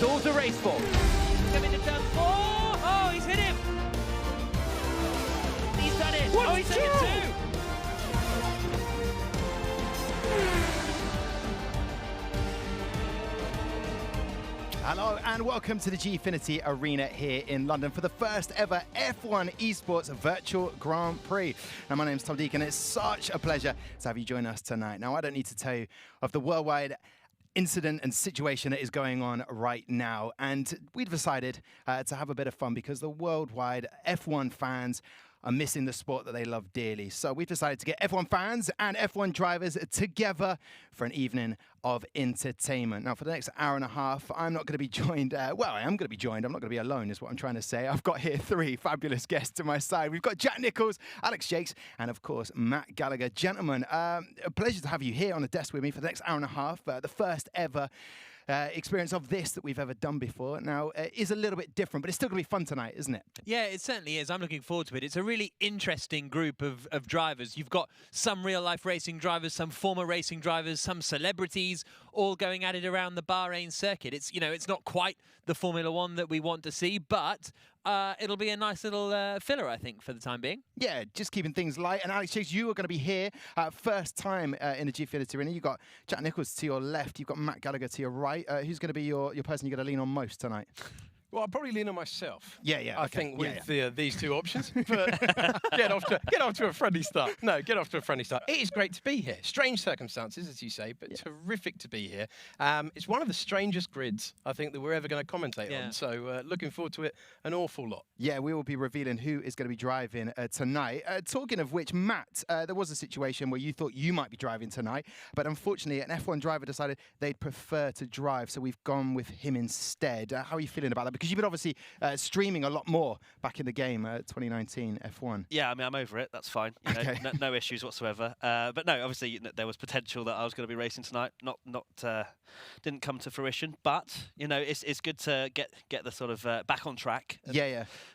stalls the race for. Coming to turn 4. Oh, he's hit him. He's done it. What oh, he's taken 2. Hello and welcome to the Gfinity Arena here in London for the first ever F1 esports Virtual Grand Prix. Now, my name's Tom Deacon and it's such a pleasure to have you join us tonight. Now, I don't need to tell you of the worldwide incident and situation that is going on right now, and we've decided to have a bit of fun because the worldwide F1 fans are missing the sport that they love dearly. So we've decided to get F1 fans and F1 drivers together for an evening of entertainment. Now, for the next hour and a half, I'm not going to be joined, well, I am going to be joined. I'm not going to be alone is what I'm trying to say. I've got here 3 fabulous guests to my side. We've got Jack Nichols, Alex Jakes, and of course, Matt Gallagher. Gentlemen, a pleasure to have you here on the desk with me for the next hour and a half. The first ever experience of this that we've ever done before. Now, is a little bit different, but it's still going to be fun tonight, isn't it? Yeah, it certainly is. I'm looking forward to it. It's a really interesting group of drivers. You've got some real-life racing drivers, some former racing drivers, some celebrities, all going at it around the Bahrain circuit. It's, you know, it's not quite the Formula One that we want to see, but it'll be a nice little filler, I think, for the time being. Yeah, just keeping things light. And Alex Jakes, you are going to be here first time in the Gfinity Arena. You've got Jack Nichols to your left. You've got Matt Gallagher to your right. Who's going to be your person you're going to lean on most tonight? Well, I'll probably lean on myself. Yeah. I think with these two options, but get off to a friendly start. No, get off to a friendly start. It is great to be here. Strange circumstances, as you say, but terrific to be here. It's one of the strangest grids I think that we're ever going to commentate on. So looking forward to it an awful lot. Yeah, we will be revealing who is going to be driving tonight. Talking of which, Matt, there was a situation where you thought you might be driving tonight, but unfortunately, an F1 driver decided they'd prefer to drive, so we've gone with him instead. How are you feeling about that? Because you've been obviously streaming a lot more back in the game, 2019 F1. Yeah, I mean, I'm over it. That's fine. You know, no issues whatsoever. But no, obviously there was potential that I was going to be racing tonight. Didn't come to fruition. But you know, it's good to get the sort of back on track.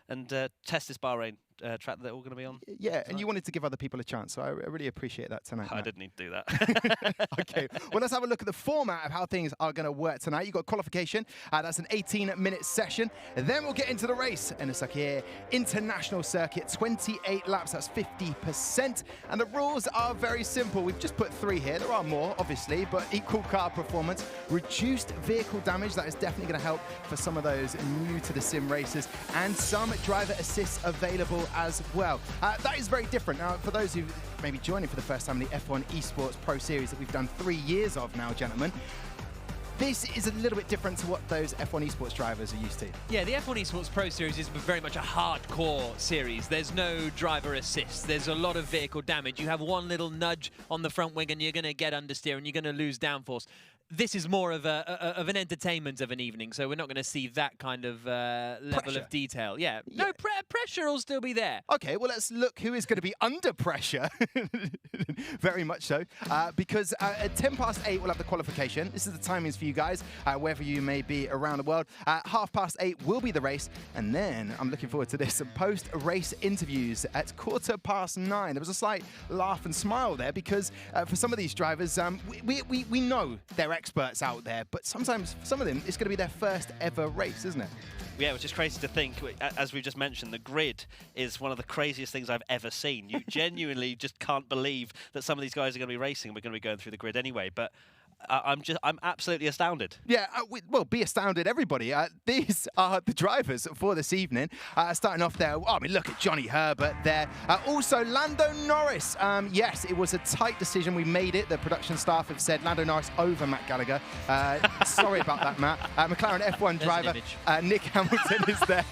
And test this Bahrain track that they're all going to be on. Yeah, tonight. And you wanted to give other people a chance, so I really appreciate that tonight. I didn't need to do that. Okay, well, let's have a look at the format of how things are going to work tonight. You've got qualification. That's an 18-minute session. And then we'll get into the race in the Sakhir International Circuit. 28 laps, that's 50%. And the rules are very simple. We've just put 3 here. There are more, obviously, but equal car performance, reduced vehicle damage. That is definitely going to help for some of those new to the sim racers, and some driver assists available as well. That is very different. Now, for those who may be joining for the first time in the F1 Esports Pro Series that we've done 3 years of now, gentlemen, this is a little bit different to what those F1 Esports drivers are used to. Yeah, the F1 Esports Pro Series is very much a hardcore series. There's no driver assist. There's a lot of vehicle damage. You have one little nudge on the front wing and you're going to get understeer and you're going to lose downforce. This is more of an entertainment of an evening, so we're not going to see that kind of level of detail. Yeah, no, pressure will still be there. Okay, well, let's look who is going to be under pressure. Very much so, because at 8:10 we'll have the qualification. This is the timings for you guys, wherever you may be around the world. 8:30 will be the race, and then I'm looking forward to this, some post-race interviews at 9:15. There was a slight laugh and smile there because for some of these drivers, we know they're experts out there, but sometimes for some of them it's going to be their first ever race, isn't it? Yeah, which is crazy to think. As we've just mentioned, the grid is one of the craziest things I've ever seen. You genuinely just can't believe that some of these guys are going to be racing. We're going to be going through the grid anyway, but I'm absolutely astounded. Yeah, well, be astounded, everybody. These are the drivers for this evening. Starting off there, I mean, look at Johnny Herbert there. Also, Lando Norris. Yes, it was a tight decision. We made it. The production staff have said Lando Norris over Matt Gallagher. Sorry about that, Matt. McLaren F1 driver Nick Hamilton is there.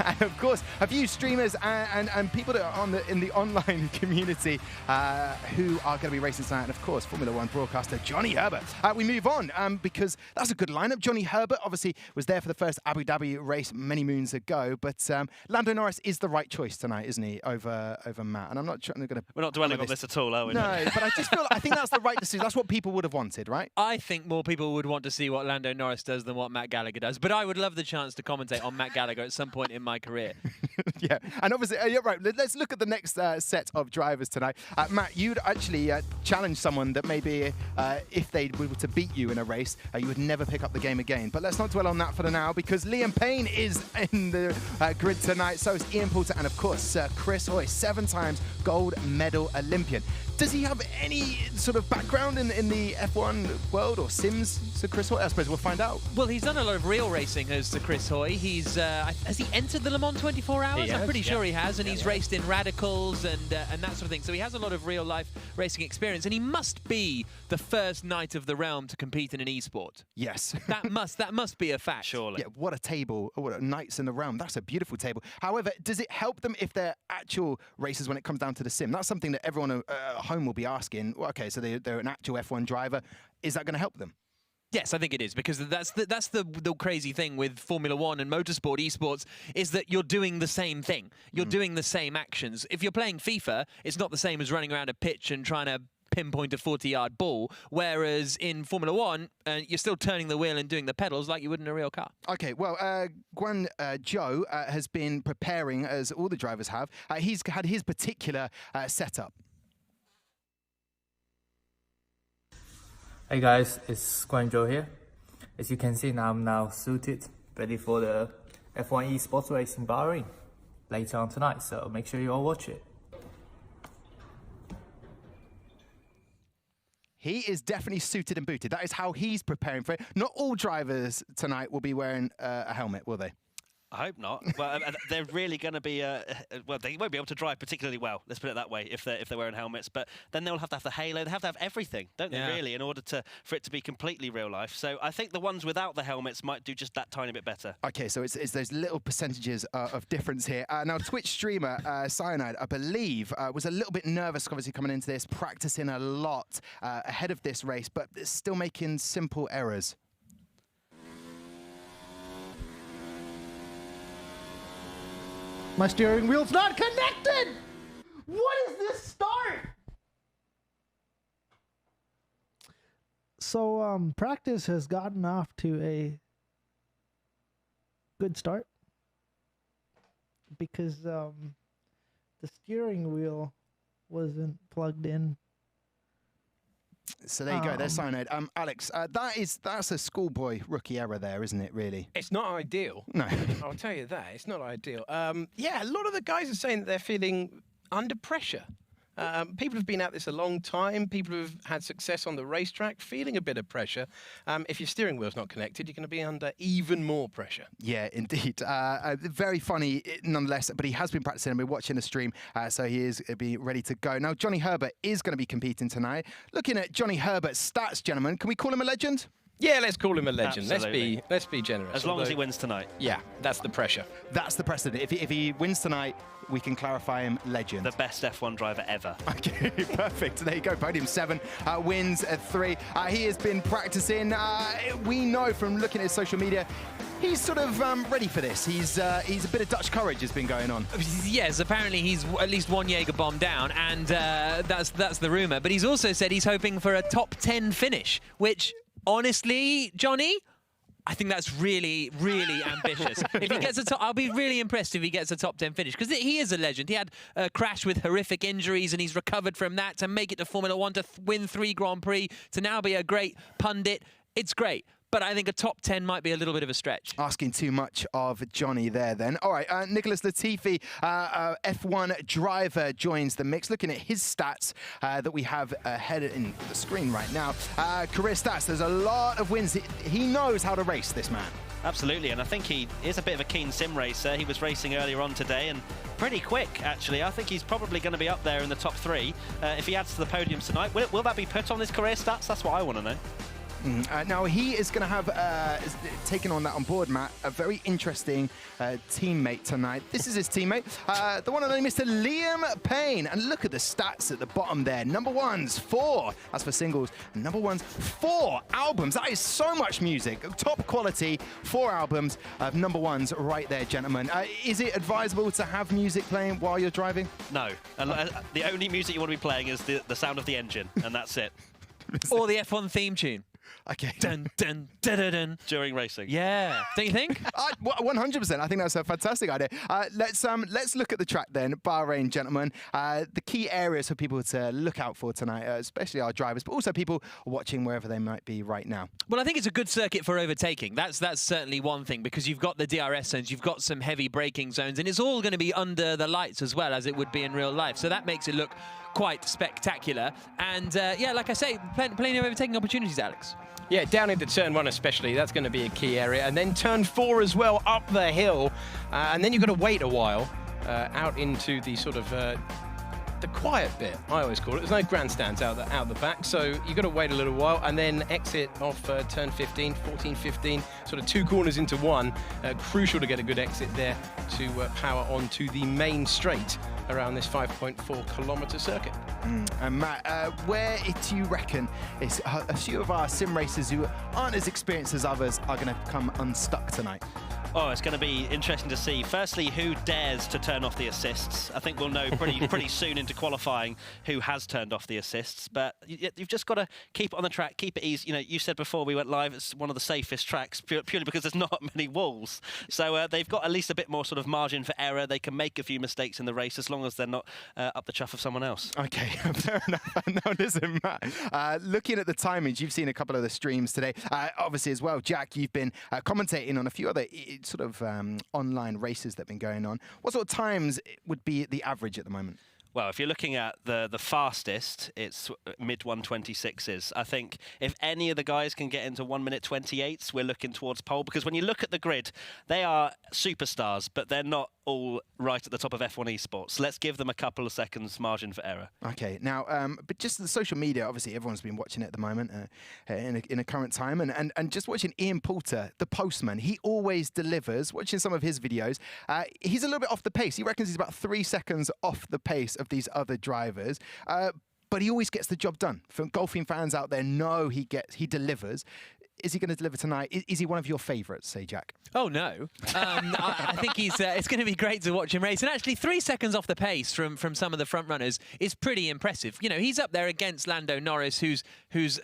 And of course, a few streamers and people that are in the online community who are going to be racing tonight. And of course, Formula One broadcaster Johnny Herbert. We move on because that's a good lineup. Johnny Herbert obviously was there for the first Abu Dhabi race many moons ago, but Lando Norris is the right choice tonight, isn't he, over Matt? And I'm not going to. We're not dwelling on this at all, are we? No, but I just feel I think that's the right decision. That's what people would have wanted, right? I think more people would want to see what Lando Norris does than what Matt Gallagher does, but I would love the chance to commentate on Matt Gallagher at some point in my career. Yeah, and obviously, you're right. Let's look at the next set of drivers tonight. Matt, you'd actually challenge someone that maybe if they'd were to beat you in a race, you would never pick up the game again. But let's not dwell on that for the now, because Liam Payne is in the grid tonight. So is Ian Poulter, and of course, Sir Chris Hoy, 7 times gold medal Olympian. Does he have any sort of background in the F1 world or Sims, Sir Chris Hoy? I suppose we'll find out. Well, he's done a lot of real racing as Sir Chris Hoy. He's has he entered the Le Mans 24 Hours? I'm pretty sure he has, and he's raced in Radicals and that sort of thing. So he has a lot of real-life racing experience, and he must be the first knight of the realm to compete in an esport. Yes. that must be a fact. Surely. Yeah, what a table. What a knights in the realm. That's a beautiful table. However, does it help them if they're actual races when it comes down to the sim? That's something that everyone at home will be asking. Well, okay, so they're an actual F1 driver. Is that going to help them? Yes, I think it is, because that's the crazy thing with Formula One and motorsport, esports, is that you're doing the same thing. You're doing the same actions. If you're playing FIFA, it's not the same as running around a pitch and trying to pinpoint a 40-yard ball, whereas in Formula One, you're still turning the wheel and doing the pedals like you would in a real car. Okay, well, Guan Zhou has been preparing, as all the drivers have. He's had his particular setup. Hey guys, it's Guangzhou here. As you can see, I'm now suited, ready for the F1 esports race in Bahrain later on tonight, so make sure you all watch it. He is definitely suited and booted. That is how he's preparing for it. Not all drivers tonight will be wearing a helmet, will they? I hope not. Well, they're really going to be. Well, they won't be able to drive particularly well. Let's put it that way. If they're wearing helmets, but then they'll have to have the halo. They have to have everything, don't they? Really, in order for it to be completely real life. So I think the ones without the helmets might do just that tiny bit better. Okay, so it's those little percentages of difference here. Now, Twitch streamer Cyanide, I believe, was a little bit nervous, obviously coming into this, practicing a lot ahead of this race, but still making simple errors. My steering wheel's not connected! What is this start? So, practice has gotten off to a good start because the steering wheel wasn't plugged in. So there you go, there's Cyanide. Alex, that's a schoolboy rookie error there, isn't it, really? It's not ideal. No. I'll tell you that. It's not ideal. Yeah, a lot of the guys are saying that they're feeling under pressure. People have been at this a long time. People who've had success on the racetrack, feeling a bit of pressure. If your steering wheel's not connected, you're going to be under even more pressure. Yeah, indeed. Very funny, nonetheless. But he has been practicing, and we're watching the stream, so he is be ready to go. Now, Johnny Herbert is going to be competing tonight. Looking at Johnny Herbert's stats, gentlemen, can we call him a legend? Yeah, let's call him a legend. Absolutely. Let's be generous. As long as he wins tonight. Yeah, that's the pressure. That's the precedent. If he wins tonight, we can clarify him legend. The best F1 driver ever. Okay, perfect. There you go. Podium 7, wins 3. He has been practicing. We know from looking at his social media, he's sort of ready for this. He's a bit of Dutch courage has been going on. Yes, apparently he's at least one Jaeger bomb down, and that's the rumor. But he's also said he's hoping for a top 10 finish, which, honestly, Johnny, I think that's really, really ambitious. If he gets a top, I'll be really impressed if he gets a top 10 finish, because he is a legend. He had a crash with horrific injuries, and he's recovered from that to make it to Formula One, to win 3 Grand Prix, to now be a great pundit. It's great. But I think a top 10 might be a little bit of a stretch. Asking too much of Johnny there then. All right, Nicholas Latifi, F1 driver, joins the mix. Looking at his stats that we have ahead in the screen right now. Career stats, there's a lot of wins. He knows how to race, this man. Absolutely, and I think he is a bit of a keen sim racer. He was racing earlier on today and pretty quick, actually. I think he's probably going to be up there in the top 3 if he adds to the podium tonight. Will that be put on his career stats? That's what I want to know. Now, he is going to have, taken on that on board, Matt, a very interesting teammate tonight. This is his teammate, the one and only Mr. Liam Payne. And look at the stats at the bottom there. Number 1s, 4. That's for singles. And number 1s, 4 albums. That is so much music. Top quality, 4 albums of number 1s right there, gentlemen. Is it advisable to have music playing while you're driving? No. The only music you want to be playing is the sound of the engine, and that's it. Or the F1 theme tune. Okay. Dun, dun, dun, dun, dun. During racing. Yeah. Don't you think? 100%. I think that's a fantastic idea. Let's look at the track then, Bahrain, gentlemen. The key areas for people to look out for tonight, especially our drivers, but also people watching wherever they might be right now. Well, I think it's a good circuit for overtaking. That's certainly one thing, because you've got the DRS zones, you've got some heavy braking zones, and it's all going to be under the lights as well as it would be in real life. So that makes it look quite spectacular. And yeah, like I say, plenty of overtaking opportunities, Alex. Yeah, down into turn 1 especially, that's going to be a key area. And then turn 4 as well, up the hill. And then you've got to wait a while out into the sort of the quiet bit, I always call it. There's no grandstands out the back, so you've got to wait a little while and then exit off turn 15, 14, 15, sort of 2 corners into 1. Crucial to get a good exit there to power onto the main straight around this 5.4 kilometre circuit. And Matt, where do you reckon is a few of our sim racers who aren't as experienced as others are going to come unstuck tonight? Oh, it's going to be interesting to see. Firstly, who dares to turn off the assists? I think we'll know pretty soon into qualifying who has turned off the assists. But you've just got to keep it on the track, keep it easy. You know, you said before we went live, it's one of the safest tracks purely because there's not many walls. So they've got at least a bit more sort of margin for error. They can make a few mistakes in the race as long as they're not up the chuff of someone else. Okay, fair enough. Now listen, Matt, looking at the timings, you've seen a couple of the streams today. Obviously as well, Jack, you've been commentating on a few other sort of online races that have been going on. What sort of times would be the average at the moment? Well, if you're looking at the fastest, it's mid 1:26s. I think if any of the guys can get into 1:28s, we're looking towards pole, because when you look at the grid, they are superstars, but they're not all right at the top of F1 esports. Let's give them a couple of seconds margin for error. Okay, now, but just the social media, obviously everyone's been watching it at the moment in a current time, and just watching Ian Poulter, the postman, he always delivers. Watching some of his videos, he's a little bit off the pace. He reckons he's about 3 seconds off the pace of these other drivers. But he always gets the job done. For golfing fans out there, know he delivers. Is he going to deliver tonight? Is he one of your favourites, say, Jack? Oh, no. I think he's. It's going to be great to watch him race. And actually, 3 seconds off the pace from some of the front runners is pretty impressive. You know, he's up there against Lando Norris, who's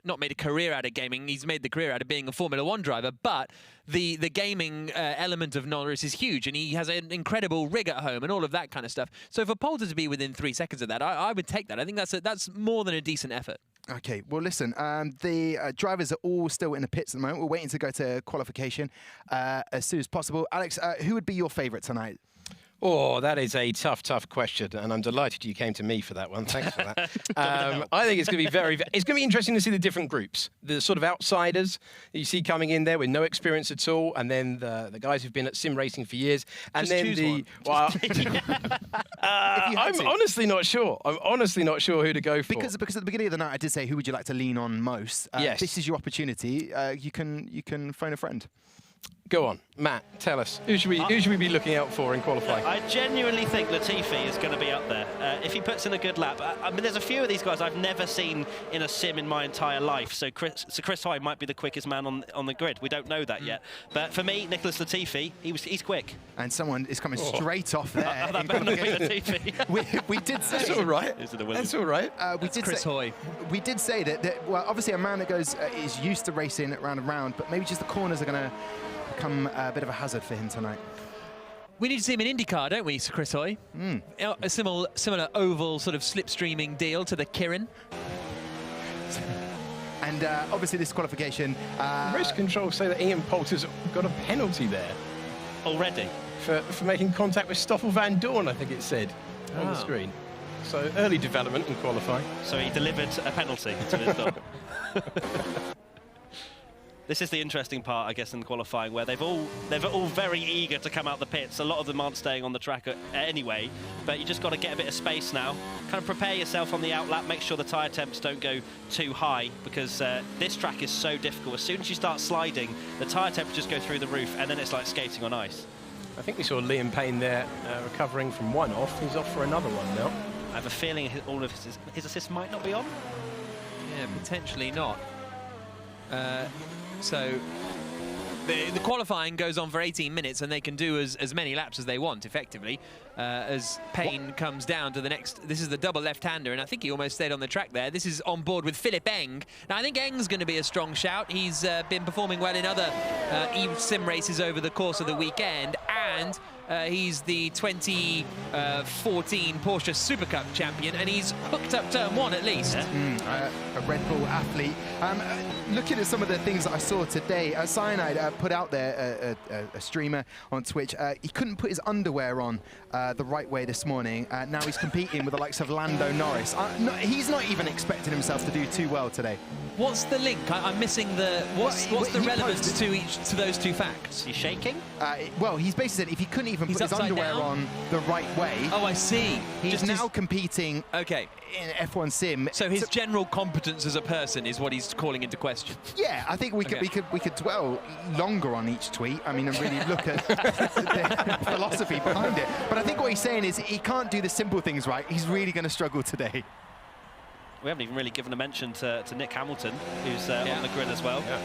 not made a career out of gaming. He's made the career out of being a Formula 1 driver. But the gaming element of Norris is huge, and he has an incredible rig at home and all of that kind of stuff. So for Poulter to be within 3 seconds of that, I would take that. I think that's more than a decent effort. Okay, well, listen, the drivers are all still in the pits at the moment. We're waiting to go to qualification as soon as possible. Alex, who would be your favourite tonight? Oh, that is a tough question, and I'm delighted you came to me for that one. Thanks for that. I think it's going to be it's going to be interesting to see the different groups, the sort of outsiders that you see coming in there with no experience at all, and then the guys who've been at sim racing for years, and just then I'm honestly not sure. I'm honestly not sure who to go for. Because at the beginning of the night, I did say who would you like to lean on most. Yes. This is your opportunity. You can phone a friend. Go on, Matt, tell us. Who should we be looking out for in qualifying? I genuinely think Latifi is going to be up there. If he puts in a good lap. I mean, there's a few of these guys I've never seen in a sim in my entire life. So Chris Hoy might be the quickest man on the grid. We don't know that yet. But for me, Nicholas Latifi, he's quick. And someone is coming straight off there. That better not be Latifi. we did say... That's all right. That's all right. Chris Hoy. We did say that, well, obviously a man that goes is used to racing round and round, but maybe just the corners are going to become a bit of a hazard for him tonight. We need to see him in IndyCar, don't we, Sir Chris Hoy? A similar oval sort of slipstreaming deal to the Kirin. And obviously this qualification... Race control say that Ian Poulter's got a penalty there. Already? For making contact with Stoffel Van Dorn, I think it said on the screen. So early development in qualifying. So he delivered a penalty to his dog. This is the interesting part, I guess, in qualifying, where they're all very eager to come out the pits. A lot of them aren't staying on the track anyway, but you just got to get a bit of space now. Kind of prepare yourself on the outlap, make sure the tyre temps don't go too high, because this track is so difficult. As soon as you start sliding, the tyre temperatures go through the roof, and then it's like skating on ice. I think we saw Liam Payne there recovering from one off. He's off for another one now. I have a feeling all of his assists might not be on. Yeah, potentially not. So the qualifying goes on for 18 minutes, and they can do as many laps as they want, effectively, as Payne comes down to the next. This is the double left-hander, and I think he almost stayed on the track there. This is on board with Philip Eng. Now, I think Eng's going to be a strong shout. He's been performing well in other sim races over the course of the weekend, and he's the 2014 Porsche Super Cup champion, and he's hooked up turn 1 at least. A Red Bull athlete. Looking at some of the things that I saw today, Cyanide put out there a streamer on Twitch. He couldn't put his underwear on the right way this morning. Now he's competing with the likes of Lando Norris. He's not even expecting himself to do too well today. What's the link? I'm missing the. What's the relevance to those two facts? He's shaking? Well, he's basically said if he couldn't even put his underwear on the right way. Oh, I see. He's now competing in F1 sim. So his general competence as a person is what he's calling into question. Yeah, I think we could dwell longer on each tweet. I mean, and really look at the philosophy behind it. But I think what he's saying is he can't do the simple things right. He's really going to struggle today. We haven't even really given a mention to Nick Hamilton, who's on the grid as well. Yeah.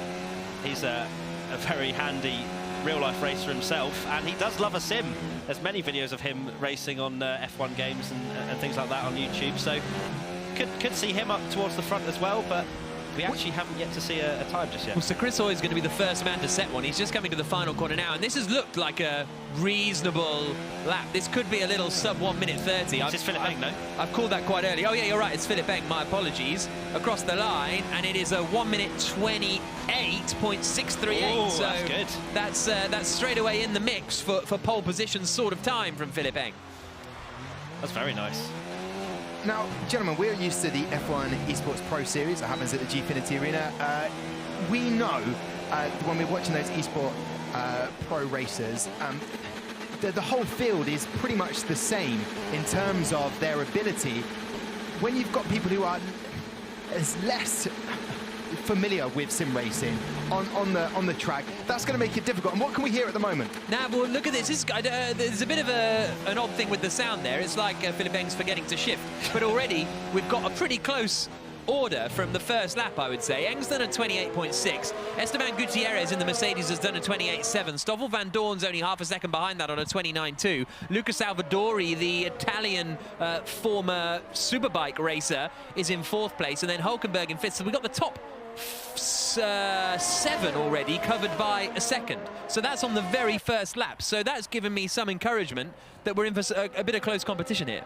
He's a very handy real-life racer himself, and he does love a sim. There's many videos of him racing on F1 games and things like that on YouTube, so could see him up towards the front as well, but we actually haven't yet to see a time just yet. Well, so Chris Hoy is going to be the first man to set one. He's just coming to the final corner now, and this has looked like a reasonable lap. This could be a little sub 1 minute 30. It's Philip Eng, no? I've called that quite early. Oh yeah, you're right, it's Philip Eng, my apologies. Across the line, and it is a 1 minute 28.638. Oh, so that's good. That's straight away in the mix for pole position sort of time from Philip Eng. That's very nice. Now, gentlemen, we're used to the F1 Esports Pro Series that happens at the Gfinity Arena. We know when we're watching those Esport Pro races, the whole field is pretty much the same in terms of their ability. When you've got people who are less familiar with sim racing on the track, that's going to make it difficult. And what can we hear at the moment? Now, well, look at this. There's a bit of an odd thing with the sound there. It's like Philip Eng's forgetting to shift. But already, we've got a pretty close order from the first lap, I would say. Eng's done a 28.6. Esteban Gutierrez in the Mercedes has done a 28.7. Stoffel Van Dorn's only half a second behind that on a 29.2. Luca Salvadori, the Italian former superbike racer, is in 4th place. And then Hulkenberg in 5th. So we've got the top 7 already covered by a second. So that's on the very first lap. So that's given me some encouragement that we're in for a bit of close competition here.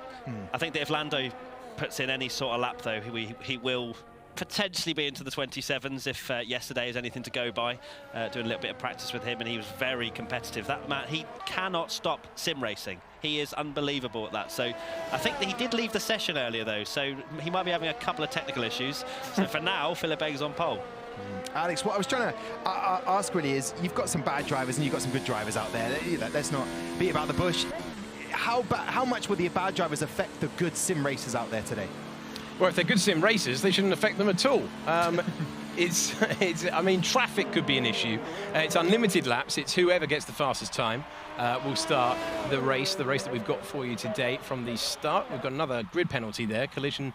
I think that if Lando puts in any sort of lap, though, he will potentially be into the 27s if yesterday is anything to go by. Doing a little bit of practice with him, and he was very competitive. That man, he cannot stop sim racing. He is unbelievable at that. So I think that he did leave the session earlier, though, so he might be having a couple of technical issues. So for now, Philip Eng's on pole. Alex, what I was trying to ask really is, you've got some bad drivers and you've got some good drivers out there. Let's not beat about the bush. How much will the bad drivers affect the good sim racers out there today? Well, if they're good sim racers, they shouldn't affect them at all. I mean, traffic could be an issue. It's unlimited laps. It's whoever gets the fastest time will start the race that we've got for you today from the start. We've got another grid penalty there, collision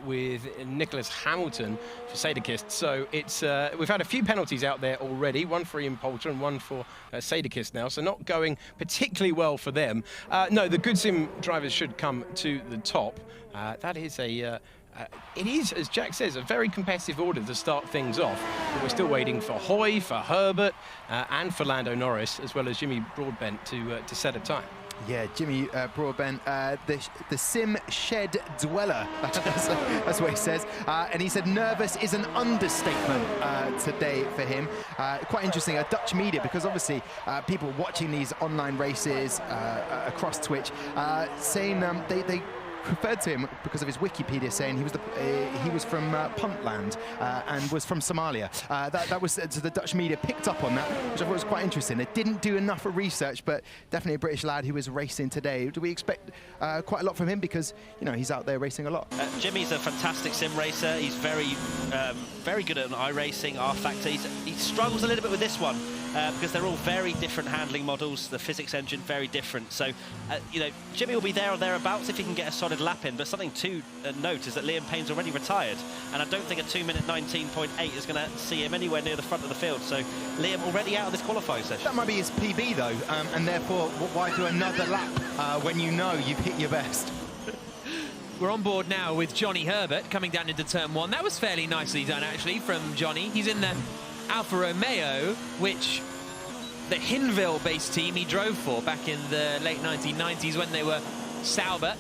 with Nicholas Hamilton for Sadekist. So it's we've had a few penalties out there already, one for Ian Poulter and one for Sadekist now, so not going particularly well for them. No, the good sim drivers should come to the top. That is it is, as Jack says, a very competitive order to start things off. But we're still waiting for Hoy, for Herbert, and for Lando Norris, as well as Jimmy Broadbent to set a time. Yeah, Jimmy Broadbent, the sim shed dweller, that's what he says. And he said nervous is an understatement today for him. Quite interesting, Dutch media, because obviously people watching these online races across Twitch saying they referred to him because of his Wikipedia saying he was from Puntland and was from Somalia. That was the Dutch media picked up on that, which I thought was quite interesting. They didn't do enough research, but definitely a British lad who was racing today. Do we expect quite a lot from him, because he's out there racing a lot? Jimmy's a fantastic sim racer. He's very good at iRacing, R Factor. He struggles a little bit with this one. because they're all very different handling models. The physics engine, very different. So, you know, Jimmy will be there or thereabouts if he can get a solid lap in, but something to note is that Liam Payne's already retired, and I don't think a 2-minute 19.8 is going to see him anywhere near the front of the field. So Liam already out of this qualifying session. That might be his PB though, and therefore why do another lap when you know you've hit your best? We're on board now with Johnny Herbert coming down into turn 1. That was fairly nicely done actually from Johnny. He's in the Alfa Romeo, which the Hinwil-based team he drove for back in the late 1990s when they were Sauber,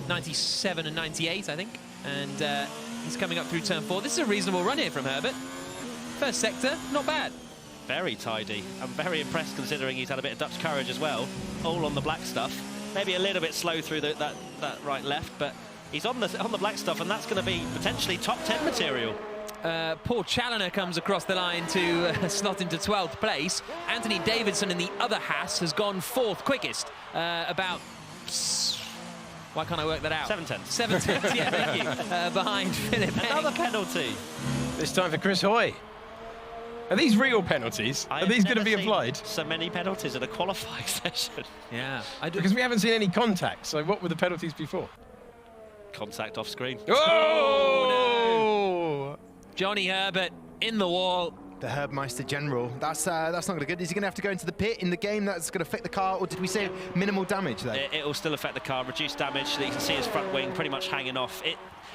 97 and 98 I think. And he's coming up through turn 4. This is a reasonable run here from Herbert. First sector, not bad. Very tidy. I'm very impressed considering he's had a bit of Dutch courage as well, all on the black stuff. Maybe a little bit slow through that right left, but he's on the black stuff, and that's going to be potentially top 10 material. Paul Challoner comes across the line to slot into 12th place. Anthony Davidson in the other Haas has gone 4th quickest, about... Why can't I work that out? 7/10. 7/10, yeah, thank you. Behind Philip Another penalty. This time for Chris Hoy. Are these real penalties? Are these going to be applied? So many penalties in a qualifying session. Yeah, because we haven't seen any contact. So what were the penalties before? Contact off screen. Oh! No. Johnny Herbert in the wall. The Herbmeister General. That's not going to be good. Is he going to have to go into the pit in the game? That's going to affect the car, or did we say minimal damage though? It will still affect the car. Reduced damage. You can see his front wing pretty much hanging off.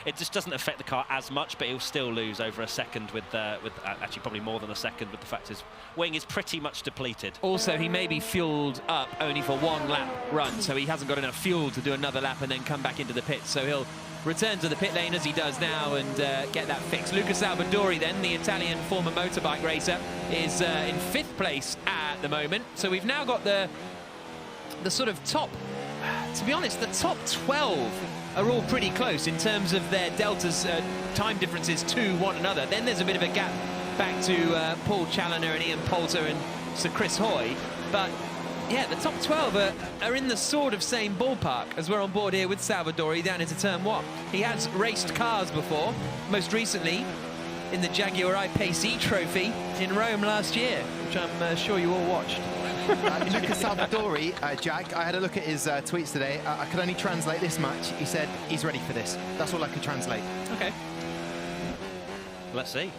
It just doesn't affect the car as much, but he'll still lose over a second with actually probably more than a second with the fact his wing is pretty much depleted. Also, he may be fueled up only for 1 lap run, so he hasn't got enough fuel to do another lap and then come back into the pit. So he'll return to the pit lane as he does now and get that fixed. Luca Salvadori then, the Italian former motorbike racer, is in 5th place at the moment. So we've now got the sort of top, to be honest, the top 12 are all pretty close in terms of their deltas, time differences to one another. Then there's a bit of a gap back to Paul Challoner and Ian Poulter and Sir Chris Hoy. But yeah, the top 12 are in the sort of same ballpark as we're on board here with Salvadori down into turn 1. He has raced cars before, most recently in the Jaguar I-Pace Trophy in Rome last year, which I'm sure you all watched. Luca Salvadori, Jack, I had a look at his tweets today. I could only translate this much. He said he's ready for this. That's all I could translate. Okay. Let's see.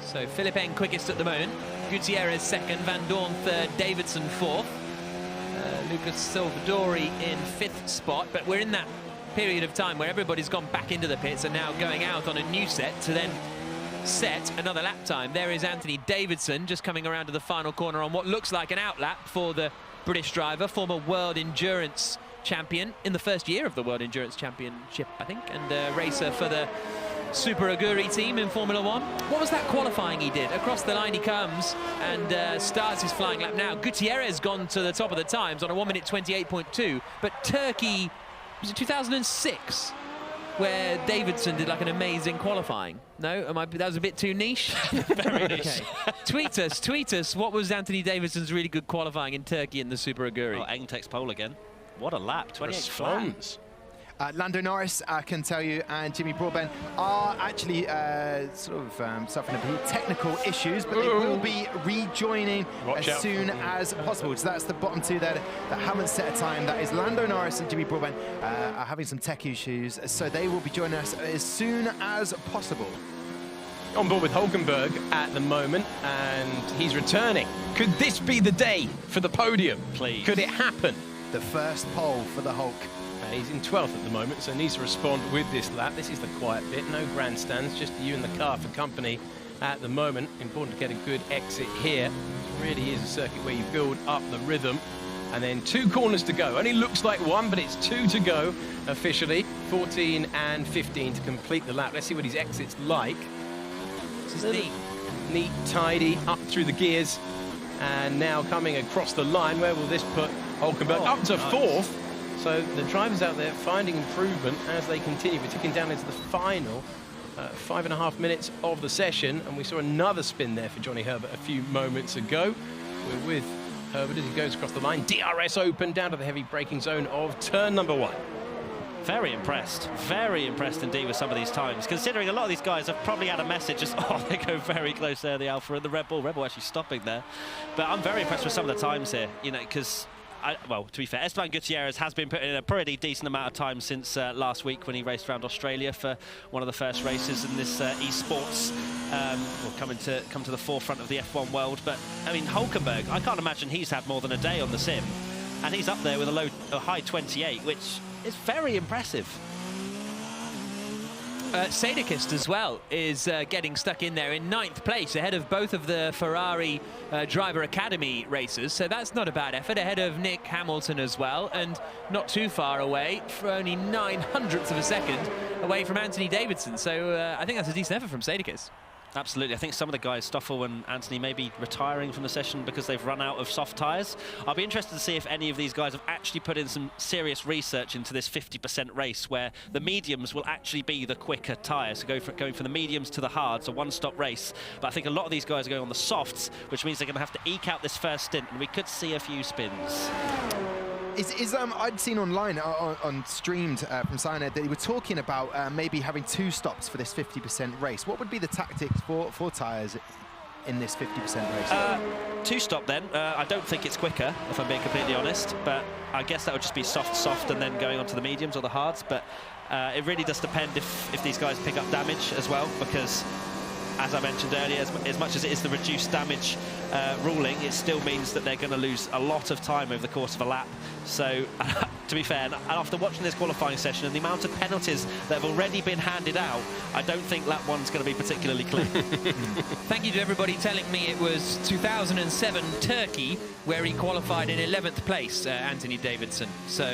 So Philip N quickest at the moment, Gutierrez 2nd, Van Dorn 3rd, Davidson 4th, Lucas Salvadori in 5th spot. But we're in that period of time where everybody's gone back into the pits and now going out on a new set to then set another lap time. There is Anthony Davidson just coming around to the final corner on what looks like an outlap for the British driver, former World Endurance champion in the first year of the World Endurance Championship, I think, and racer for the Super Aguri team in Formula 1. What was that qualifying he did? Across the line he comes and starts his flying lap now. Gutierrez gone to the top of the times on a 1 minute 28.2, but Turkey, was it 2006? Where Davidson did like an amazing qualifying. No, that was a bit too niche. Very niche. Okay. tweet us. What was Anthony Davidson's really good qualifying in Turkey in the Super Aguri? Oh, Engtek's pole again. What a lap! 28 flat. Lando Norris, I can tell you, and Jimmy Broadbent are actually suffering a few technical issues, but they will be rejoining as soon as possible. So that's the bottom 2 there that haven't set a time. That is Lando Norris and Jimmy Broadbent are having some tech issues, so they will be joining us as soon as possible. On board with Hulkenberg at the moment, and he's returning. Could this be the day for the podium? Please. Could it happen? The first pole for the Hulk. He's in 12th at the moment, so needs to respond with this lap. This is the quiet bit, no grandstands, just you and the car for company at the moment. Important to get a good exit here. It really is a circuit where you build up the rhythm. And then 2 corners to go. Only looks like 1, but it's 2 to go officially. 14 and 15 to complete the lap. Let's see what his exit's like. This is Neat, tidy, up through the gears. And now coming across the line. Where will this put Hulkenberg? Up to 4th. So the drivers out there finding improvement as they continue. We're ticking down into the final 5.5 minutes of the session, and we saw another spin there for Johnny Herbert a few moments ago. We're with Herbert as he goes across the line. DRS open down to the heavy braking zone of turn number 1. Very impressed indeed with some of these times, considering a lot of these guys have probably had a message just, oh, they go very close there, the Alpha and the Red Bull. Red Bull actually stopping there. But I'm very impressed with some of the times here, you know, because, well, to be fair, Esteban Gutierrez has been putting in a pretty decent amount of time since last week when he raced around Australia for one of the first races in this esports. Will come to the forefront of the F1 world. But, I mean, Hulkenberg, I can't imagine he's had more than a day on the sim. And he's up there with a high 28, which is very impressive. Sadekist as well is getting stuck in there in 9th place, ahead of both of the Ferrari Driver Academy racers. So that's not a bad effort, ahead of Nick Hamilton as well, and not too far away, for only 900ths of a second away from Anthony Davidson. So I think that's a decent effort from Sadekist. Absolutely. I think some of the guys, Stoffel and Anthony, may be retiring from the session because they've run out of soft tyres. I'll be interested to see if any of these guys have actually put in some serious research into this 50% race, where the mediums will actually be the quicker tyres. So going from the mediums to the hards, a one-stop race. But I think a lot of these guys are going on the softs, which means they're going to have to eke out this first stint, and we could see a few spins. I'd seen online on streamed from Cyanide that they were talking about maybe having 2 stops for this 50% race. What would be the tactics for tyres in this 50% race? 2 stop then. I don't think it's quicker, if I'm being completely honest, but I guess that would just be soft, and then going on to the mediums or the hards. But it really does depend if these guys pick up damage as well, because, as I mentioned earlier, as much as it is the reduced damage ruling, it still means that they're going to lose a lot of time over the course of a lap. So, to be fair, and after watching this qualifying session and the amount of penalties that have already been handed out, I don't think lap 1's going to be particularly clean. Thank you to everybody telling me it was 2007 Turkey where he qualified in 11th place, Anthony Davidson. So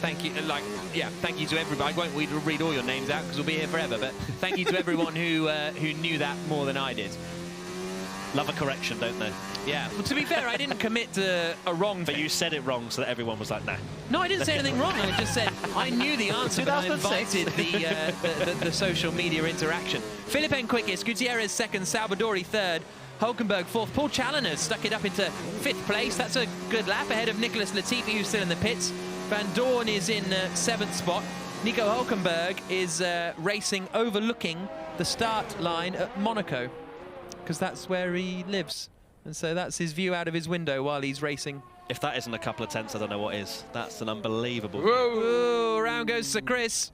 thank you, thank you to everybody. I won't read all your names out because we'll be here forever, but thank you to everyone who knew that more than I did. Love a correction, don't they? Yeah. Well, to be fair, I didn't commit to a wrong thing. But you said it wrong so that everyone was like, nah. No, I didn't say anything wrong. I just said I knew the answer, but I invited the social media interaction. Philippen quickest, Gutierrez second, Salvadori third, Hulkenberg fourth. Paul Challoner stuck it up into 5th place. That's a good lap ahead of Nicholas Latifi, who's still in the pits. Van Dorn is in 7th spot. Nico Hulkenberg is racing overlooking the start line at Monaco, because that's where he lives. And so that's his view out of his window while he's racing. If that isn't a couple of tenths, I don't know what is. That's an unbelievable... Whoa, around goes Sir Chris.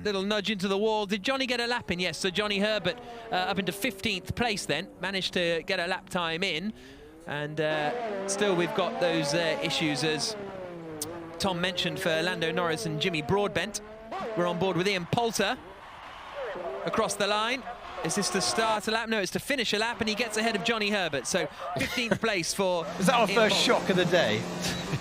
Little nudge into the wall. Did Johnny get a lap in? Yes, so Johnny Herbert up into 15th place then. Managed to get a lap time in. And still we've got those issues, as Tom mentioned, for Lando Norris and Jimmy Broadbent. We're on board with Ian Poulter across the line. Is this to start a lap? No, it's to finish a lap, and he gets ahead of Johnny Herbert. So 15th place for... Is that our Ian first Poulter. shock of the day?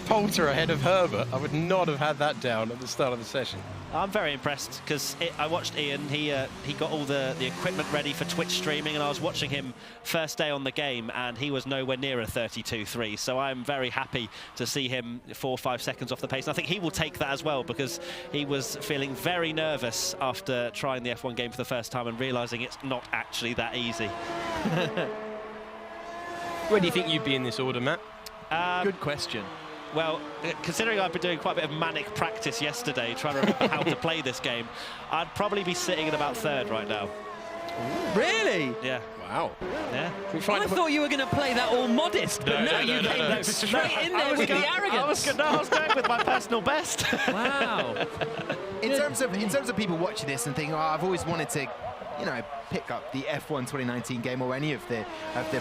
Poulter ahead of Herbert. I would not have had that down at the start of the session. I'm very impressed because I watched Ian. He got all the equipment ready for Twitch streaming, and I was watching him first day on the game, and he was nowhere near a 32.3. So I'm very happy to see him 4 or 5 seconds off the pace. And I think he will take that as well, because he was feeling very nervous after trying the F1 game for the first time and realising it's not actually that easy. Where do you think you'd be in this order, Matt? Good question. Well, considering I've been doing quite a bit of manic practice yesterday, trying to remember how to play this game, I'd probably be sitting at about 3rd right now. Really? Yeah. Wow. Yeah. I thought you were going to play that all modest, but no, you came straight in there with the arrogance. I was going with my personal best. Wow. In terms of people watching this and thinking, oh, I've always wanted to, you know, pick up the F1 2019 game or any of the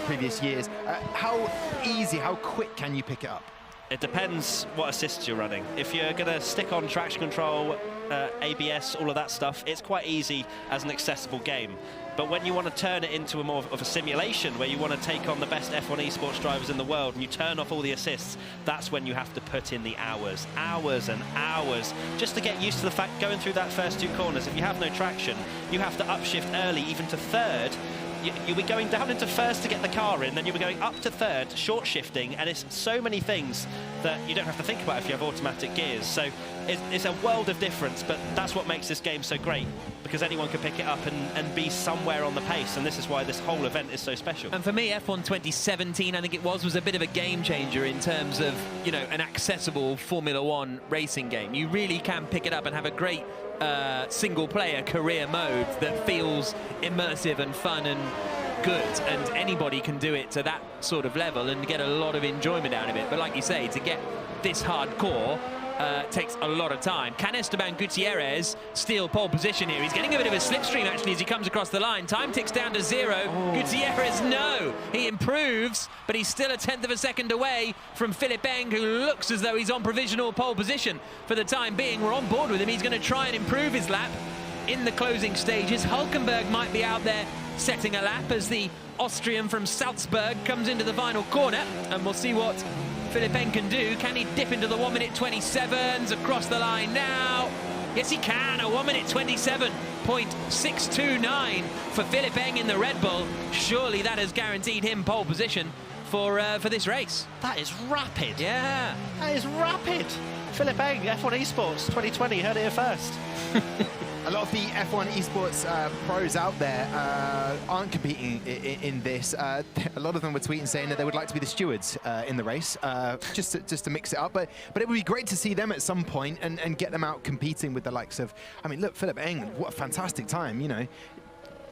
previous years, how easy, how quick can you pick it up? It depends what assists you're running. If you're going to stick on traction control, ABS, all of that stuff, it's quite easy as an accessible game. But when you want to turn it into more of a simulation, where you want to take on the best F1 esports drivers in the world and you turn off all the assists, that's when you have to put in the hours and hours, just to get used to the fact going through that first 2 corners. If you have no traction, you have to upshift early, even to 3rd. you were going down into first to get the car in, then you were going up to third, short shifting, and it's so many things that you don't have to think about if you have automatic gears. So it's a world of difference, but that's what makes this game so great, because anyone can pick it up and be somewhere on the pace, and this is why this whole event is so special. And for me, F1 2017, I think it was a bit of a game changer in terms of, you know, an accessible Formula One racing game. You really can pick it up and have a great single-player career mode that feels immersive and fun and good, and anybody can do it to that sort of level and get a lot of enjoyment out of it. But like you say, to get this hardcore takes a lot of time. Can Esteban Gutierrez steal pole position here? He's getting a bit of a slipstream actually as he comes across the line. Time ticks down to 0. Gutierrez, no! He improves, but he's still a 1/10 of a second away from Philip Eng, who looks as though he's on provisional pole position for the time being. We're on board with him. He's going to try and improve his lap in the closing stages. Hulkenberg might be out there setting a lap as the Austrian from Salzburg comes into the final corner, and we'll see what Philip Eng can do. Can he dip into the 1:27s across the line now? Yes, he can. A 1:27.629 for Philip Eng in the Red Bull. Surely that has guaranteed him pole position for this race. That is rapid. Yeah. That is rapid. Philip Eng, F1 Esports 2020, heard it here first. A lot of the F1 esports pros out there aren't competing in this. A lot of them were tweeting saying that they would like to be the stewards in the race, just to mix it up. But it would be great to see them at some point and get them out competing with the likes of, I mean, look, Philip Eng, what a fantastic time, you know.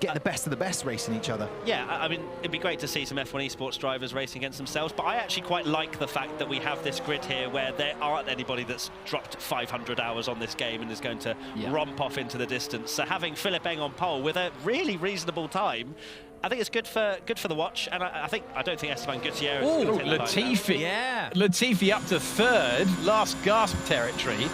Getting the best of the best racing each other. Yeah, I mean, it'd be great to see some F1 esports drivers racing against themselves, but I actually quite like the fact that we have this grid here where there aren't anybody that's dropped 500 hours on this game and is going to romp off into the distance. So having Philip Eng on pole with a really reasonable time, I think it's good for the watch, and I don't think Esteban Gutierrez. Latifi, yeah. Latifi up to third, last gasp territory.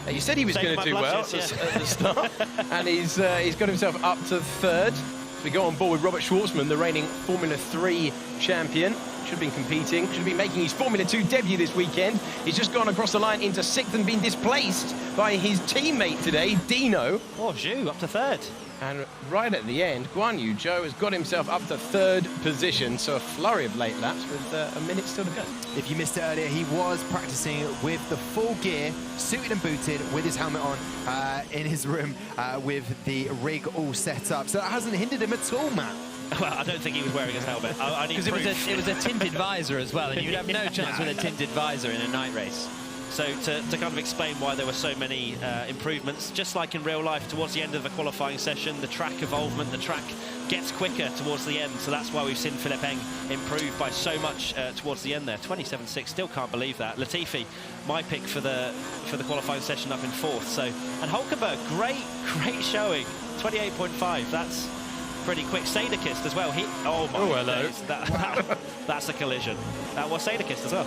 You said he was going to do well at the start, and he's got himself up to third. We go on board with Robert Schwartzman, the reigning Formula 3 champion. Should have been competing, should be making his Formula 2 debut this weekend. He's just gone across the line into 6th and been displaced by his teammate today, Dino. Oh, Zhu, up to third. And right at the end, Guan Yu Zhou has got himself up to third position, so a flurry of late laps with a minute still to go. If you missed it earlier, he was practicing with the full gear, suited and booted, with his helmet on in his room with the rig all set up. So that hasn't hindered him at all, Matt. Well, I don't think he was wearing his helmet. Because it was a tinted visor as well, and you'd have no chance with a tinted visor in a night race. So to kind of explain why there were so many improvements, just like in real life, towards the end of the qualifying session, the track evolvement, the track gets quicker towards the end. So that's why we've seen Philip Eng improve by so much towards the end there. 27.6, still can't believe that. Latifi, my pick for the qualifying session, up in 4th. So, and Hulkenberg, great showing, 28.5. That's pretty quick. Sadekist as well. Oh my days, that's a collision. That was Sadekist as well.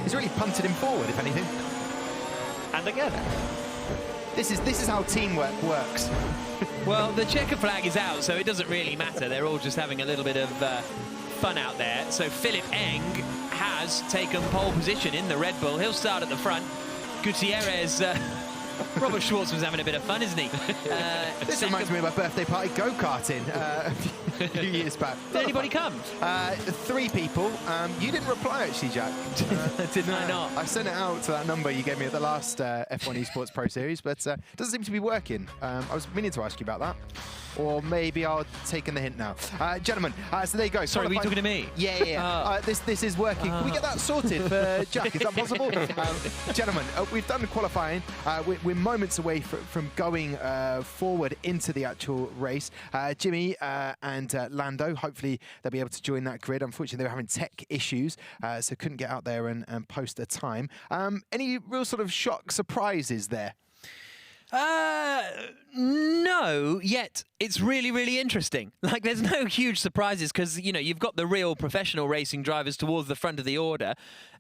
He's really punted him forward, if anything. And again. This is how teamwork works. Well, the checker flag is out, so it doesn't really matter. They're all just having a little bit of fun out there. So Philip Eng has taken pole position in the Red Bull. He'll start at the front. Gutierrez... Robert Schwartzman's having a bit of fun, isn't he? This reminds me of my birthday party go-karting a few years back. Did anybody come? 3 people. You didn't reply, actually, Jack. Didn't I not? I sent it out to that number you gave me at the last F1 Esports Pro Series, but it doesn't seem to be working. I was meaning to ask you about that. Or maybe I'll take in the hint now. Gentlemen, so there you go. Sorry, were you talking to me? Yeah. This is working. Can we get that sorted for Jack? Is that possible? Gentlemen, we've done the qualifying. We're moments away from going forward into the actual race. Jimmy and Lando, hopefully they'll be able to join that grid. Unfortunately, they were having tech issues, so couldn't get out there and post a time. Any real sort of shock surprises there? No, yet it's really interesting. Like, there's no huge surprises because, you know, you've got the real professional racing drivers towards the front of the order,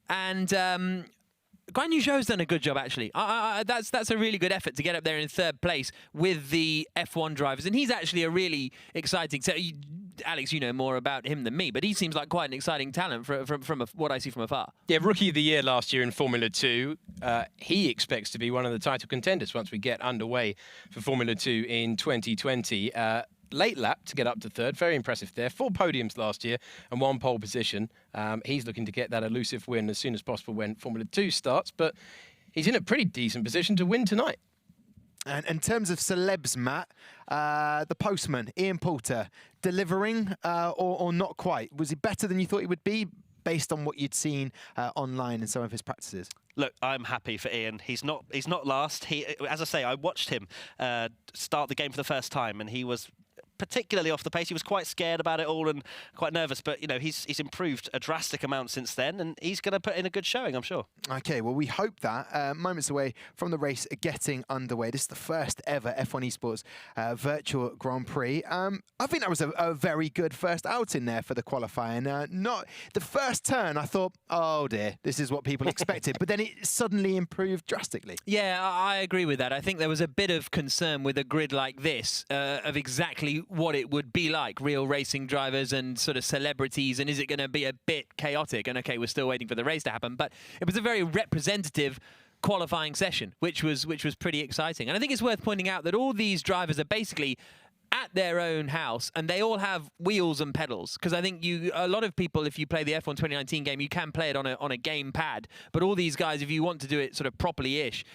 and Guan Yu Zhou's done a good job, actually. That's a really good effort to get up there in 3rd place with the F1 drivers, and he's actually a really exciting... So, Alex, you know more about him than me, but he seems like quite an exciting talent from what I see from afar. Yeah, Rookie of the Year last year in Formula 2. He expects to be one of the title contenders once we get underway for Formula 2 in 2020. late lap to get up to third. Very impressive there. 4 podiums last year and 1 pole position. He's looking to get that elusive win as soon as possible when Formula 2 starts, but he's in a pretty decent position to win tonight. And in terms of celebs, Matt, the postman, Ian Poulter, delivering or not quite? Was he better than you thought he would be based on what you'd seen online in some of his practices? Look, I'm happy for Ian. He's not last. As I say, I watched him start the game for the first time, and he was particularly off the pace. He was quite scared about it all and quite nervous, but he's improved a drastic amount since then, and he's going to put in a good showing, I'm sure. Okay, well, we hope that. Moments away from the race getting underway. This is the first ever F1 Esports Virtual Grand Prix. I think that was a very good first outing there for the qualifying. Not the first turn, I thought, oh dear, this is what people expected, but then it suddenly improved drastically. Yeah, I agree with that. I think there was a bit of concern with a grid like this of exactly what it would be like, real racing drivers and sort of celebrities, and is it going to be a bit chaotic? And okay, we're still waiting for the race to happen, but it was a very representative qualifying session, which was pretty exciting. And I think it's worth pointing out that all these drivers are basically at their own house, and they all have wheels and pedals, because I think a lot of people, if you play the F1 2019 game, you can play it on a game pad, but all these guys, if you want to do it sort of properly-ish,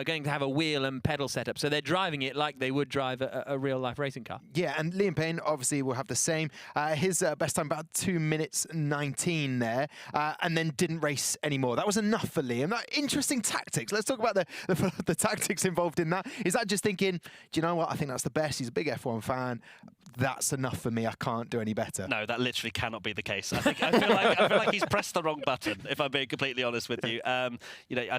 going to have a wheel and pedal setup. So they're driving it like they would drive a real-life racing car. Yeah, and Liam Payne obviously will have the same. His best time about 2 minutes 19 there, and then didn't race anymore. That was enough for Liam. Interesting tactics. Let's talk about the tactics involved in that. Is that just thinking, do you know what? I think that's the best. He's a big F1 fan. That's enough for me. I can't do any better. No, that literally cannot be the case. I feel like he's pressed the wrong button, if I'm being completely honest with you. I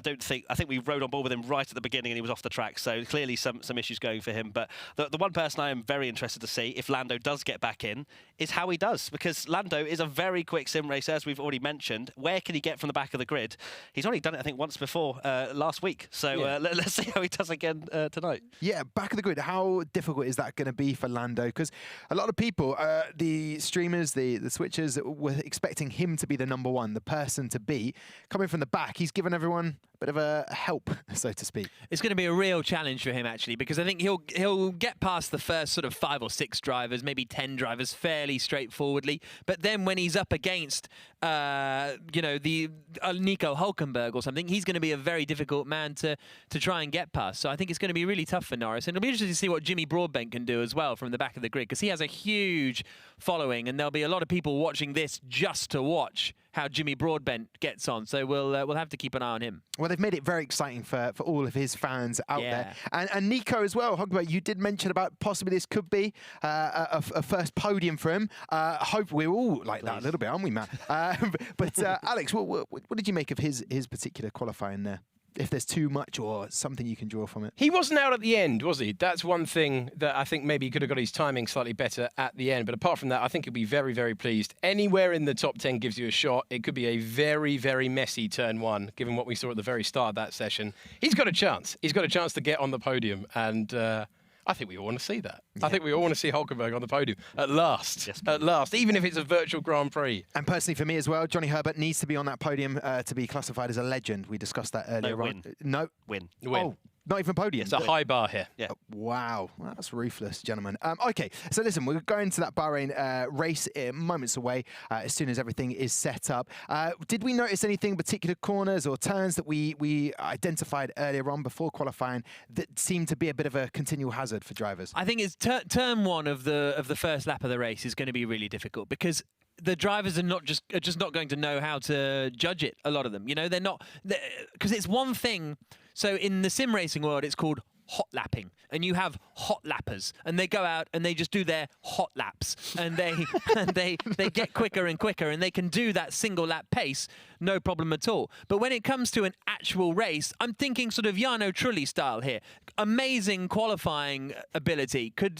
think we rode on board with him right at the beginning and he was off the track, so clearly some issues going for him. But the one person I am very interested to see, if Lando does get back in, is how he does, because Lando is a very quick sim racer, as we've already mentioned. Where can he get from the back of the grid? He's only done it, I think, once before last week, so yeah. Let's see how he does again tonight. Yeah, back of the grid, how difficult is that going to be for Lando? Because a lot of people, the streamers, the switchers, were expecting him to be the #1, the person to beat. Coming from the back, he's given everyone a bit of a help, so to speak. It's going to be a real challenge for him, actually, because I think he'll get past the first sort of 5 or 6 drivers, maybe 10 drivers, fairly straightforwardly. But then when he's up against, the Nico Hulkenberg or something, he's going to be a very difficult man to try and get past. So I think it's going to be really tough for Norris. And it'll be interesting to see what Jimmy Broadbent can do as well from the back of the grid, because he has a huge following, and there'll be a lot of people watching this just to watch how Jimmy Broadbent gets on. So we'll have to keep an eye on him. Well, they've made it very exciting for all of his fans out there. And Nico as well, Hulkenberg, you did mention about possibly this could be a first podium for him. Hope we're all like that a little bit, aren't we, Matt? But Alex, what did you make of his particular qualifying there? If there's too much or something you can draw from it. He wasn't out at the end, was he? That's one thing that I think maybe he could have got his timing slightly better at the end. But apart from that, I think he'll be very, very pleased. Anywhere in the top 10 gives you a shot. It could be a very, very messy turn 1, given what we saw at the very start of that session. He's got a chance. He's got a chance to get on the podium. And I think we all want to see that. Yeah. I think we all want to see Hulkenberg on the podium at last. Yes, at last, even if it's a virtual Grand Prix. And personally for me as well, Johnny Herbert needs to be on that podium to be classified as a legend. We discussed that earlier on. No. Win. Oh, not even podium. It's a high bar here. Yeah. Wow. Well, that's ruthless, gentlemen. Okay, so listen, we're going to that Bahrain race moments away as soon as everything is set up. Did we notice anything, particular corners or turns that we identified earlier on before qualifying that seemed to be a bit of a continual hazard for drivers? I think it's turn 1 of the first lap of the race is going to be really difficult, because the drivers are just not going to know how to judge it. A lot of them, they're not, because it's one thing. So in the sim racing world, it's called hot lapping, and you have hot lappers, and they go out and they just do their hot laps, and they get quicker and quicker, and they can do that single lap pace, no problem at all. But when it comes to an actual race, I'm thinking sort of Jarno Trulli style here. Amazing qualifying ability, could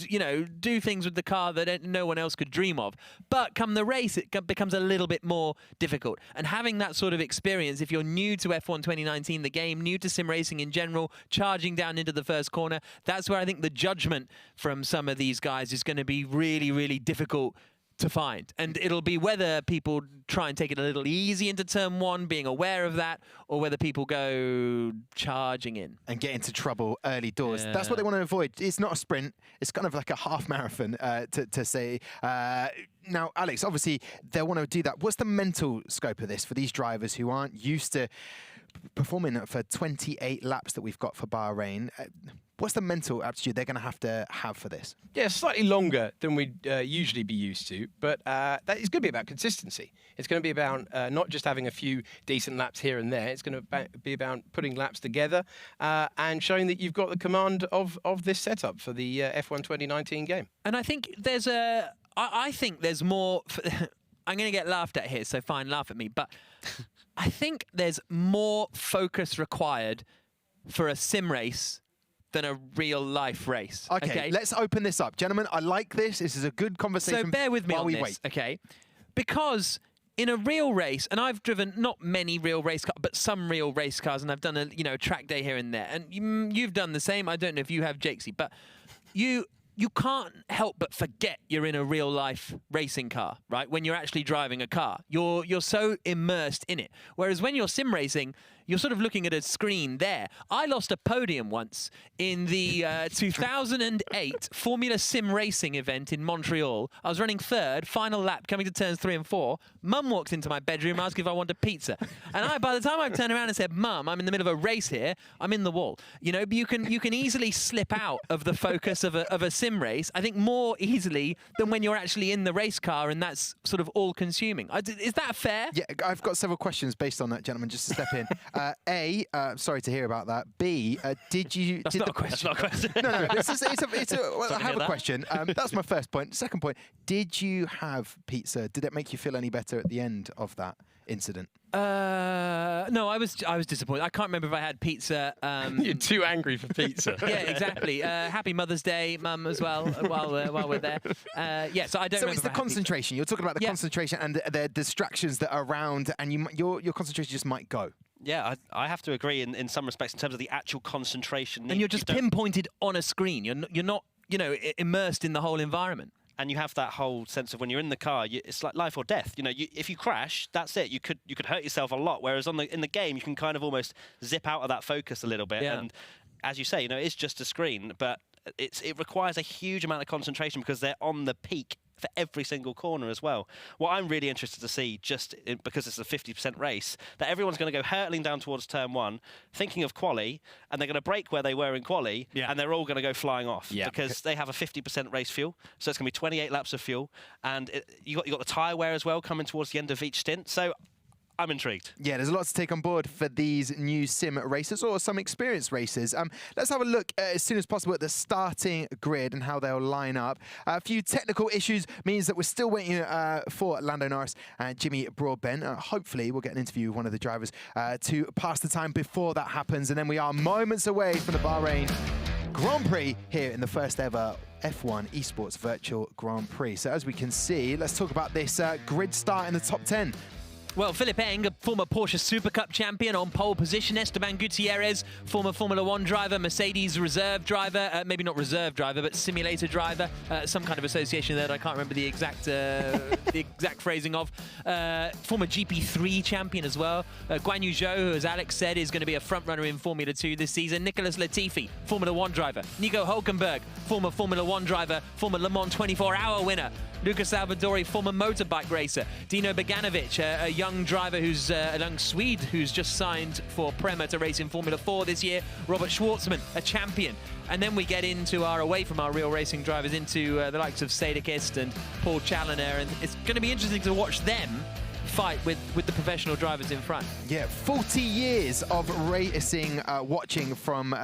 do things with the car that no one else could dream of. But come the race, it becomes a little bit more difficult. And having that sort of experience, if you're new to F1 2019, the game, new to sim racing in general, charging down into the first corner, that's where I think the judgment from some of these guys is going to be really, really difficult to find. And it'll be whether people try and take it a little easy into turn one, being aware of that, or whether people go charging in. And get into trouble early doors. Yeah. That's what they want to avoid. It's not a sprint. It's kind of like a half marathon, to say. Now, Alex, obviously, they want to do that. What's the mental scope of this for these drivers who aren't used to performing for 28 laps that we've got for Bahrain? What's the mental aptitude they're going to have for this? Yeah, slightly longer than we'd usually be used to, but that is going to be about consistency. It's going to be about not just having a few decent laps here and there. It's going to be about putting laps together and showing that you've got the command of this setup for the F1 2019 game. And I think there's I think there's more... I'm going to get laughed at here, so fine, laugh at me. But I think there's more focus required for a sim race than a real-life race. Okay, let's open this up. Gentlemen, I like this. This is a good conversation. So bear with me while on we this, wait. okay? Because in a real race, and I've driven not many real race cars, but some real race cars, and I've done a track day here and there, and you've done the same. I don't know if you have, Jakesy, but you can't help but forget you're in a real-life racing car, right? When you're actually driving a car, you're so immersed in it. Whereas when you're sim racing, you're sort of looking at a screen there. I lost a podium once in the 2008 Formula Sim Racing event in Montreal. I was running third, final lap, coming to turns 3 and 4. Mum walked into my bedroom asking if I wanted pizza. And by the time I turned around and said, Mum, I'm in the middle of a race here, I'm in the wall. You know, you can easily slip out of the focus of a sim race, I think more easily than when you're actually in the race car and that's sort of all-consuming. Is that fair? Yeah, I've got several questions based on that, gentlemen, just to step in. A, sorry to hear about that. B, did you... That's not a question. That's not a question. No, well, I have a question. That's my first point. Second point, did you have pizza? Did it make you feel any better at the end of that incident? No, I was disappointed. I can't remember if I had pizza. You're too angry for pizza. Yeah, exactly. Happy Mother's Day, Mum, as well, while we're there. Yeah, so I don't remember. So it's the concentration. You're talking about the Yeah. concentration and the distractions that are around, and your concentration just might go. Yeah, I have to agree in some respects in terms of the actual concentration. And you're just pinpointed on a screen. You're not, immersed in the whole environment. And you have that whole sense of when you're in the car, it's like life or death. You know, if you crash, that's it. You could hurt yourself a lot. Whereas in the game, you can kind of almost zip out of that focus a little bit. Yeah. And as you say, it's just a screen, but it requires a huge amount of concentration because they're on the peak for every single corner as well. What I'm really interested to see, because it's a 50% race, that everyone's going to go hurtling down towards turn 1, thinking of quali, and they're going to brake where they were in quali, and they're all going to go flying off because they have a 50% race fuel. So it's going to be 28 laps of fuel, and you got the tyre wear as well coming towards the end of each stint. So I'm intrigued. Yeah, there's a lot to take on board for these new sim racers or some experienced racers. Let's have a look as soon as possible at the starting grid and how they'll line up. A few technical issues means that we're still waiting for Lando Norris and Jimmy Broadbent. Hopefully, we'll get an interview with one of the drivers to pass the time before that happens. And then we are moments away from the Bahrain Grand Prix here in the first ever F1 Esports Virtual Grand Prix. So as we can see, let's talk about this grid start in the top 10. Well, Philip Eng, a former Porsche Super Cup champion, on pole position. Esteban Gutierrez, former Formula 1 driver, Mercedes reserve driver, maybe not reserve driver, but simulator driver, some kind of association that I can't remember the exact phrasing of. Former GP3 champion as well. Guan Yu Zhou, who, as Alex said, is going to be a front runner in Formula 2 this season. Nicholas Latifi, Formula 1 driver. Nico Hülkenberg, former Formula 1 driver, former Le Mans 24-hour winner. Luca Salvadori, former motorbike racer. Dino Beganovic, a young driver who's a young Swede who's just signed for Prema to race in Formula 4 this year. Robert Schwartzman, a champion. And then we get into away from our real racing drivers, into the likes of Sadekist and Paul Challoner, and it's going to be interesting to watch them fight with the professional drivers in front. Yeah, 40 years of racing watching from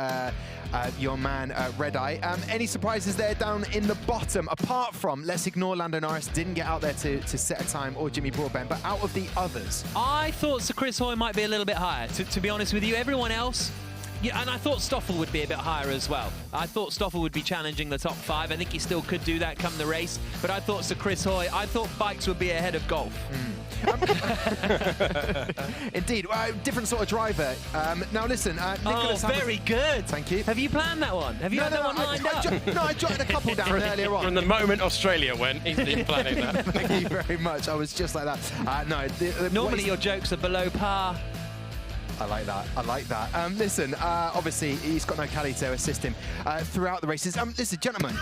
your man Red Eye. Any surprises there down in the bottom, apart from, let's ignore Lando Norris, didn't get out there to set a time, or Jimmy Broadbent, but out of the others? I thought Sir Chris Hoy might be a little bit higher, to be honest with you. Everyone else, yeah, and I thought Stoffel would be a bit higher as well. I thought Stoffel would be challenging the top 5. I think he still could do that come the race, but I thought Sir Chris Hoy, I thought bikes would be ahead of golf. Indeed. Different sort of driver. Now, listen, Nicholas very good. Thank you. Have you planned that one? Have you had that one lined up? I jotted a couple down earlier on. From the moment Australia went, he's been planning that. Thank you very much. I was just like that. No. Normally your jokes are below par. I like that. I like that. Listen, obviously, he's got no caddy to assist him throughout the races. Listen, gentlemen,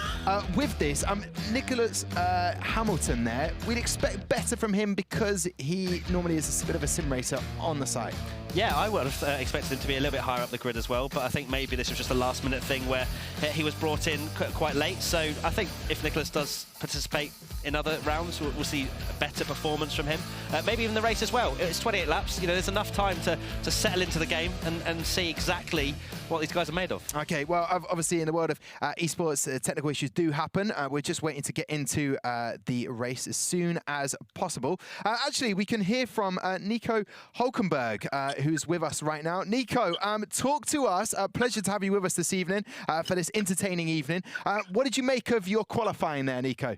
with this, Nicholas Hamilton there, we'd expect better from him because he normally is a bit of a sim racer on the side. Yeah, I would have expected him to be a little bit higher up the grid as well, but I think maybe this was just a last-minute thing where he was brought in quite late. So I think if Nicholas does participate in other rounds, we'll see a better performance from him. Maybe even the race as well. It's 28 laps. You know, there's enough time to settle into the game and see exactly what these guys are made of. Okay, well, obviously in the world of esports, technical issues do happen. We're just waiting to get into the race as soon as possible. Actually, we can hear from Nico Hulkenberg, who's with us right now. Nico, talk to us. Pleasure to have you with us this evening for this entertaining evening. What did you make of your qualifying there, Nico?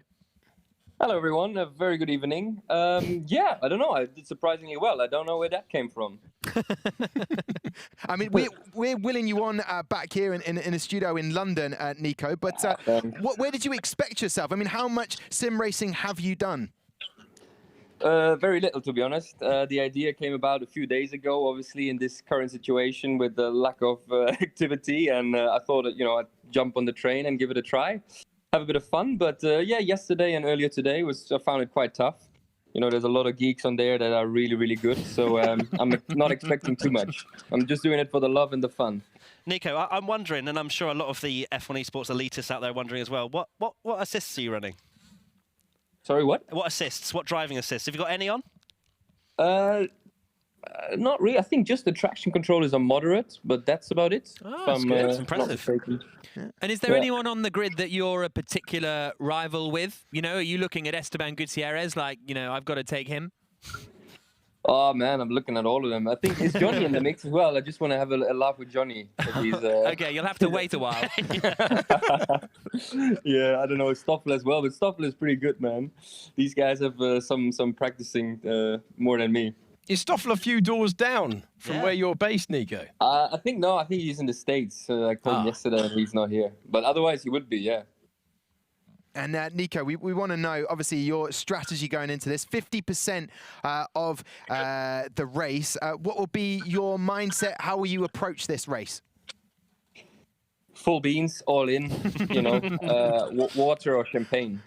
Hello, everyone. A very good evening. Yeah, I don't know. I did surprisingly well. I don't know where that came from. I mean, we're willing you on back here in a studio in London, Nico, but where did you expect yourself? I mean, how much sim racing have you done? Very little, to be honest. The idea came about a few days ago, obviously, in this current situation with the lack of activity. And I thought that, I'd jump on the train and give it a try, have a bit of fun. But yeah, yesterday and earlier today I found it quite tough. There's a lot of geeks on there that are really, really good. So I'm not expecting too much. I'm just doing it for the love and the fun. Nico, I'm wondering, and I'm sure a lot of the F1 esports elitists out there are wondering as well, what assists are you running? Sorry, what? What assists? What driving assists? Have you got any on? Not really. I think just the traction controllers are moderate, but that's about it. Oh, that's good. That's impressive. And is there anyone on the grid that you're a particular rival with? Are you looking at Esteban Gutierrez like, I've got to take him? Oh, man, I'm looking at all of them. I think it's Johnny in the mix as well. I just want to have a laugh with Johnny. He's, Okay, you'll have to wait a while. Yeah, I don't know. Stoffel as well, but Stoffel is pretty good, man. These guys have some practicing more than me. Is Stoffel a few doors down from where you're based, Nico? I think he's in the States. I called him yesterday and he's not here. But otherwise, he would be, yeah. And Nico, we want to know, obviously, your strategy going into this. 50% of the race. What will be your mindset? How will you approach this race? Full beans, all in, water or champagne.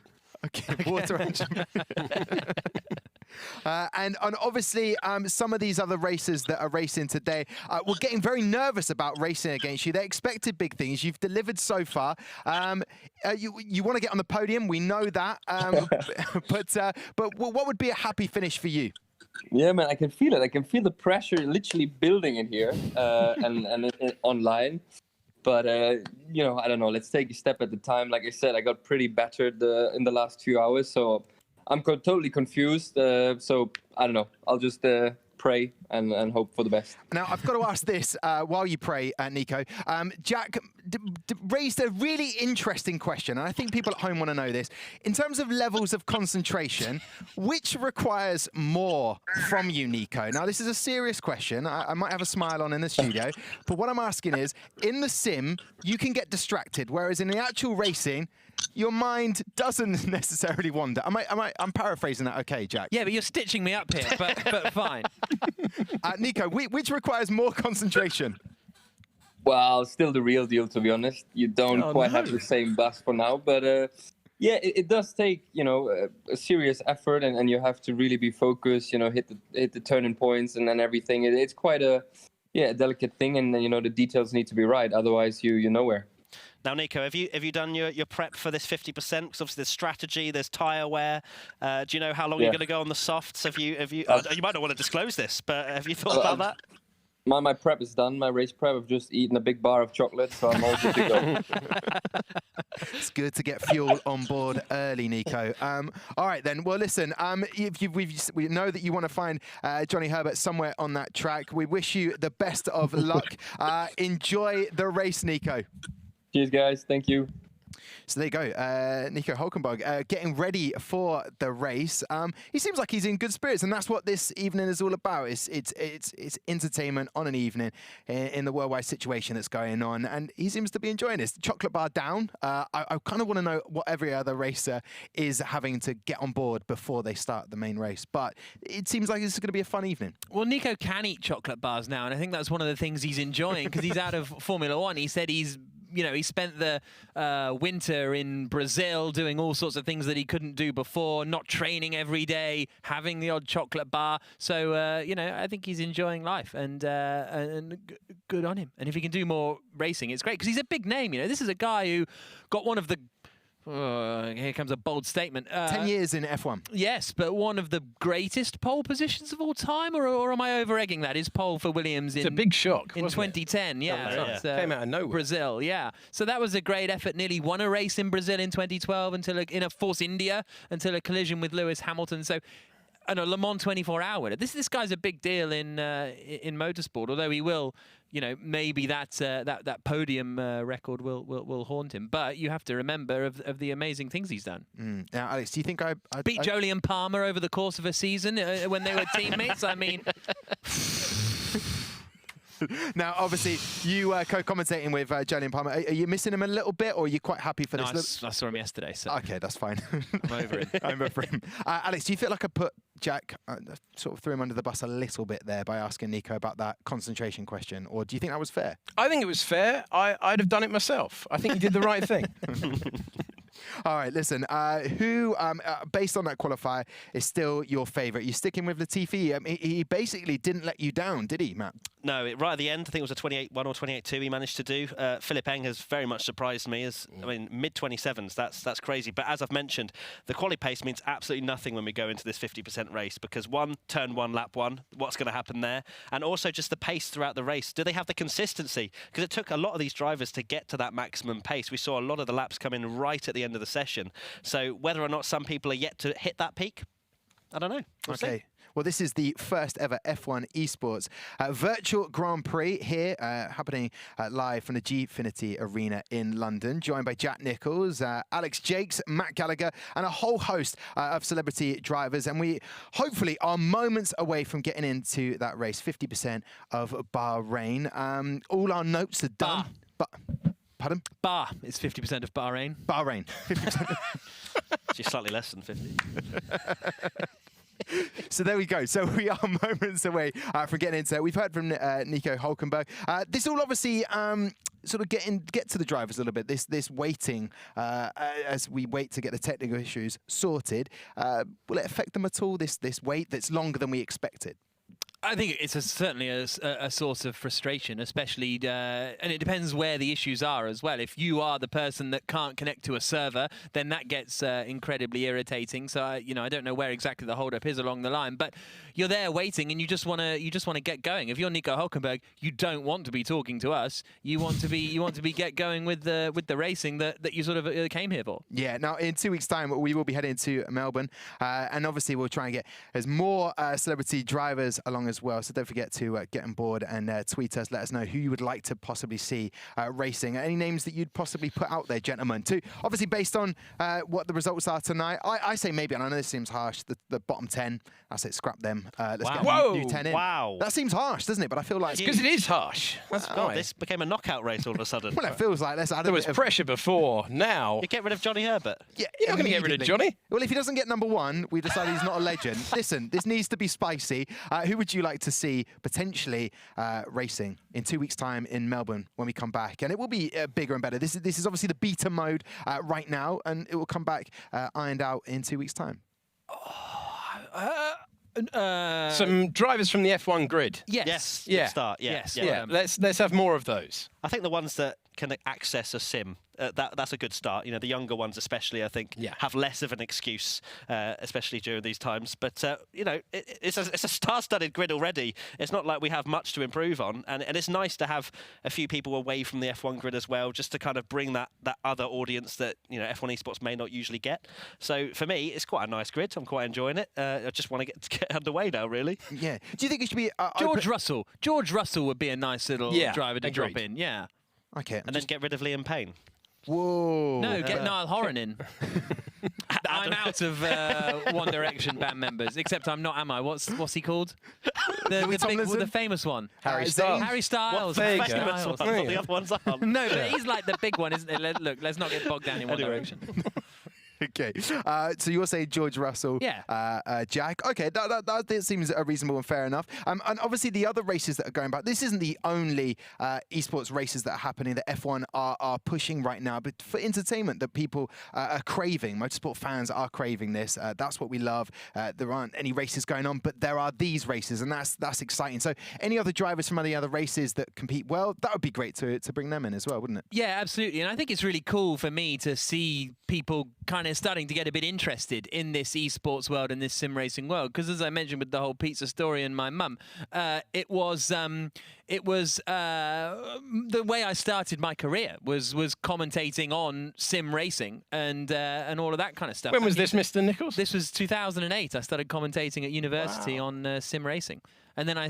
Okay, water and champagne. And obviously, some of these other racers that are racing today were getting very nervous about racing against you. They expected big things. You've delivered so far. You want to get on the podium. We know that. But what would be a happy finish for you? Yeah, man, I can feel it. I can feel the pressure literally building in here and online. But, I don't know. Let's take a step at a time. Like I said, I got pretty battered in the last 2 hours. So I'm totally confused. So I don't know. I'll just pray and hope for the best. Now, I've got to ask this while you pray, Nico. Jack raised a really interesting question, and I think people at home want to know this. In terms of levels of concentration, which requires more from you, Nico? Now, this is a serious question. I might have a smile on in the studio, but what I'm asking is, in the sim, you can get distracted, whereas in the actual racing, your mind doesn't necessarily wander. I'm paraphrasing that, okay, Jack? Yeah, but you're stitching me up here, but fine. Nico, which requires more concentration? Well, still the real deal, to be honest. You don't quite have the same buzz for now, but yeah, it does take a serious effort, and you have to really be focused. Hit the turning points and everything. It's quite a delicate thing, and the details need to be right. Otherwise, you're nowhere. Now, Nico, have you done your prep for this 50%? Because obviously there's strategy, there's tyre wear. Do you know how long you're going to go on the softs? You might not want to disclose this, but have you thought about that? My prep is done. My race prep. I've just eaten a big bar of chocolate, so I'm all good to go. It's good to get fuel on board early, Nico. All right, then. Well, listen, we know that you want to find Johnny Herbert somewhere on that track. We wish you the best of luck. Enjoy the race, Nico. Cheers, guys. Thank you. So there you go, Nico Hülkenberg getting ready for the race. He seems like he's in good spirits, and that's what this evening is all about. It's entertainment on an evening in the worldwide situation that's going on, and he seems to be enjoying this. Chocolate bar down. I kind of want to know what every other racer is having to get on board before they start the main race, but it seems like it's going to be a fun evening. Well, Nico can eat chocolate bars now, and I think that's one of the things he's enjoying because he's out of Formula One. He said he spent the winter in Brazil doing all sorts of things that he couldn't do before, not training every day, having the odd chocolate bar. So, I think he's enjoying life, and good on him. And if he can do more racing, it's great because he's a big name. This is a guy who got one of the here comes a bold statement. 10 years in F1. Yes, but one of the greatest pole positions of all time, or am I over-egging that? His pole for Williams it's a big shock in 2010. Yeah, came out of nowhere. Brazil. Yeah, so that was a great effort. Nearly won a race in Brazil in 2012 in a Force India until a collision with Lewis Hamilton. So. And a Le Mans 24-hour. This guy's a big deal in motorsport. Although he will, maybe that podium record will haunt him. But you have to remember of the amazing things he's done. Now, Alex, do you think I beat Jolyon Palmer over the course of a season when they were teammates? I mean. Now, obviously, you co-commentating with Jolyon Palmer. Are you missing him a little bit, or are you quite happy for this? I saw him yesterday. So. Okay, that's fine. I'm over it. I'm over him. Alex, do you feel like I put Jack, sort of threw him under the bus a little bit there by asking Nico about that concentration question, or do you think that was fair? I think it was fair. I'd have done it myself. I think he did the right thing. All right, listen, who, based on that qualifier, is still your favourite? You're sticking with Latifi. He basically didn't let you down, did he, Matt? No, right at the end, I think it was a 28-1 or 28-2 he managed to do. Philip Eng has very much surprised me. Mid-27s, that's crazy. But as I've mentioned, the quali pace means absolutely nothing when we go into this 50% race because turn one, lap one, what's going to happen there? And also just the pace throughout the race. Do they have the consistency? Because it took a lot of these drivers to get to that maximum pace. We saw a lot of the laps come in right at the end of the session. So whether or not some people are yet to hit that peak, I don't know. We'll see. Well, this is the first ever F1 esports Virtual Grand Prix here, happening live from the Gfinity Arena in London, joined by Jack Nicholls, Alex Jakes, Matt Gallagher, and a whole host of celebrity drivers. And we hopefully are moments away from getting into that race, 50% of Bahrain. All our notes are done. Pardon? It's 50% of Bahrain. Bahrain, 50%. She's slightly less than 50. So there we go. So we are moments away from getting into it. We've heard from Nico Hülkenberg. This will obviously sort of get to the drivers a little bit. This waiting as we wait to get the technical issues sorted. Will it affect them at all? This wait that's longer than we expected. I think it's certainly a source of frustration, especially, and it depends where the issues are as well. If you are the person that can't connect to a server, then that gets incredibly irritating. So, I don't know where exactly the holdup is along the line, but you're there waiting, and you just want to get going. If you're Nico Hülkenberg, you don't want to be talking to us. You want to be get going with the racing that you sort of came here for. Yeah. Now, in 2 weeks' time, we will be heading to Melbourne, and obviously we'll try and get as more celebrity drivers along as well. So don't forget to get on board and tweet us. Let us know who you would like to possibly see racing. Any names that you'd possibly put out there, gentlemen, too. Obviously, based on what the results are tonight, I say maybe, and I know this seems harsh, the bottom 10. I say scrap them. Let's get a new 10 in. Wow. That seems harsh, doesn't it? But I feel like... Because it is harsh. This became a knockout race all of a sudden. Well, it feels like let's add there was pressure before. Now... You get rid of Johnny Herbert. Yeah, you're not going to get rid of Johnny. Well, if he doesn't get number one, we decide he's not a legend. Listen, this needs to be spicy. Who would you like to see potentially racing in 2 weeks' time in Melbourne when we come back? And it will be bigger and better. This is obviously the beta mode right now, and it will come back ironed out in 2 weeks' time. Some drivers from the F1 grid. Yes. Yeah. Start. Yeah. Yes. Yeah. Let's have more of those. I think the ones that can access a sim, that's a good start. The younger ones especially, I think, have less of an excuse, especially during these times. But, it's a star-studded grid already. It's not like we have much to improve on. And it's nice to have a few people away from the F1 grid as well, just to kind of bring that other audience that, F1 esports may not usually get. So, for me, it's quite a nice grid. I'm quite enjoying it. I just want to get underway now, really. Yeah. Do you think it should be... George Russell. George Russell would be a nice little driver to drop in. Yeah. Okay. And then get rid of Liam Payne. Whoa. No, get Niall Horan in. I'm out of One Direction band members, except I'm not, am I? What's he called? The famous one. Harry Styles. Harry Styles. There you go. Famous ones, not the other ones are. No, but he's like the big one, isn't it? Look, let's not get bogged down in One Direction. Okay, so you're saying George Russell, Jack. Okay, that seems reasonable and fair enough. And obviously the other races that are going back, this isn't the only esports races that are happening that F1 are pushing right now, but for entertainment that people are craving. Motorsport fans are craving this. That's what we love. There aren't any races going on, but there are these races, and that's exciting. So any other drivers from any other races that compete well, that would be great to bring them in as well, wouldn't it? Yeah, absolutely. And I think it's really cool for me to see people kind of starting to get a bit interested in this esports world and this sim racing world, because as I mentioned with the whole pizza story and my mum, it was the way I started my career was commentating on sim racing and all of that kind of stuff. When was this, Mr. Nichols? This was 2008. I started commentating at university on sim racing. And then I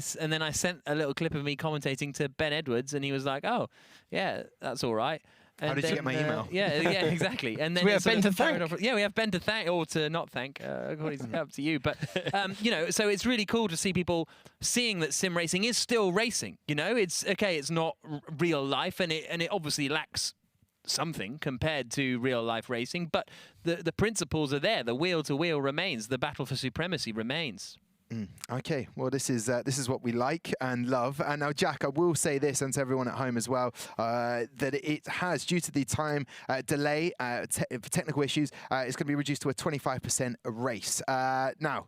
sent a little clip of me commentating to Ben Edwards, and he was like, "Oh, yeah, that's all right." And how did you get my email? Yeah, exactly. And then we have Ben to thank. Yeah, we have Ben to thank, or to not thank. It's up to you. But you know, so it's really cool to see people seeing that sim racing is still racing. You know, it's okay. It's not real life, and it obviously lacks something compared to real life racing. But the principles are there. The wheel to wheel remains. The battle for supremacy remains. Okay, well, this is what we like and love. And now, Jack, I will say this, and to everyone at home as well, that it has, due to the time delay for technical issues, it's going to be reduced to a 25% race. Now,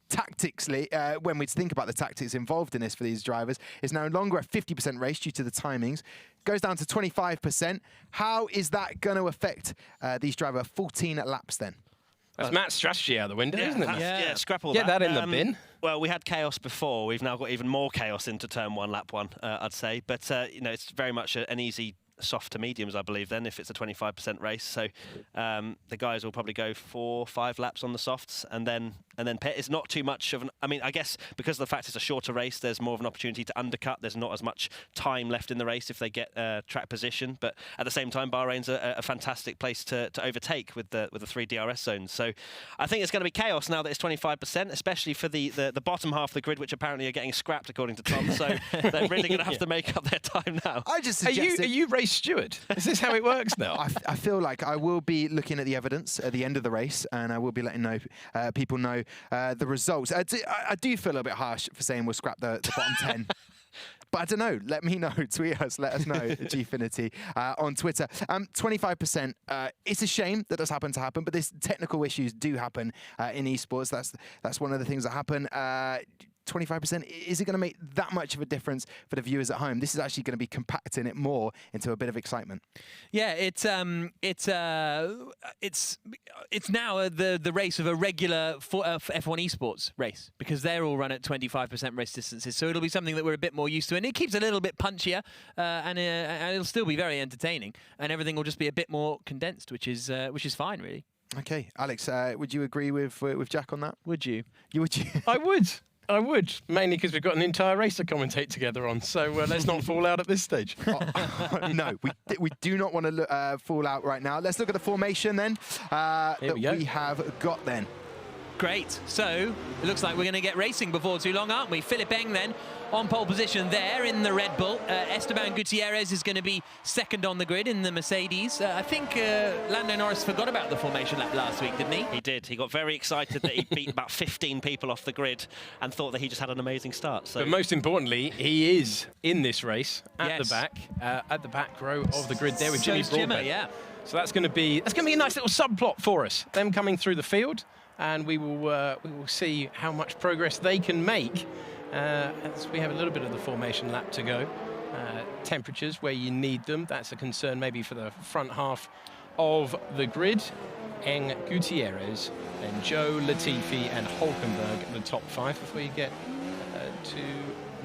tactically, when we think about the tactics involved in this for these drivers, it's no longer a 50% race due to the timings. Goes down to 25%. How is that going to affect these drivers? 14 laps then? That's Matt's strategy out the window, isn't it? Yeah, scrap all Get that in the bin. Well, we had chaos before. We've now got even more chaos into turn one, lap one, I'd say. But, you know, it's very much an easy soft to mediums, I believe, then, if it's a 25% race. So the guys will probably go 4-5 laps on the softs and then pit. It's not too much of an... I mean, I guess because of the fact it's a shorter race, there's more of an opportunity to undercut. There's not as much time left in the race if they get track position. But at the same time, Bahrain's a fantastic place to overtake with the 3 DRS zones. So I think it's going to be chaos now that it's 25%, especially for the bottom half of the grid, which apparently are getting scrapped, according to Tom. So they're really going to have to make up their time now. I just Are you race steward? Is this how it works now? I feel like I will be looking at the evidence at the end of the race, and I will be letting people know the results. I do feel a little bit harsh for saying we'll scrap the bottom 10. But I don't know. Let me know. Tweet us. Let us know. Gfinity on Twitter. 25%. It's a shame that does happen, but these technical issues do happen in esports. That's one of the things that happen. 25%, is it going to make that much of a difference for the viewers at home? This is actually going to be compacting it more into a bit of excitement. Yeah, it's now the race of a regular F1 esports race, because they're all run at 25% race distances. So it'll be something that we're a bit more used to, and it keeps it a little bit punchier, and it'll still be very entertaining, and everything will just be a bit more condensed, which is fine, really. Okay, Alex, would you agree with Jack on that? Would you? Would you? I would, mainly because we've got an entire race to commentate together on, so let's not fall out at this stage. No, we do not want to fall out right now. Let's look at the formation then we have got then. Great. So it looks like we're going to get racing before too long, aren't we? Philip Eng then on pole position there in the Red Bull. Esteban Gutierrez is going to be second on the grid in the Mercedes. I think Lando Norris forgot about the formation lap last week, didn't he? He did. He got very excited that he beat about 15 people off the grid and thought that he just had an amazing start. So. But most importantly, he is in this race at the back row of the grid there with Jimmy Broadbent. Yeah. So that's going to be a nice little subplot for us. Them coming through the field, and we will see how much progress they can make as we have a little bit of the formation lap to go. Temperatures where you need them, that's a concern maybe for the front half of the grid. Eng, Gutierrez, and Joe, Latifi and Hulkenberg at the top 5 before you get to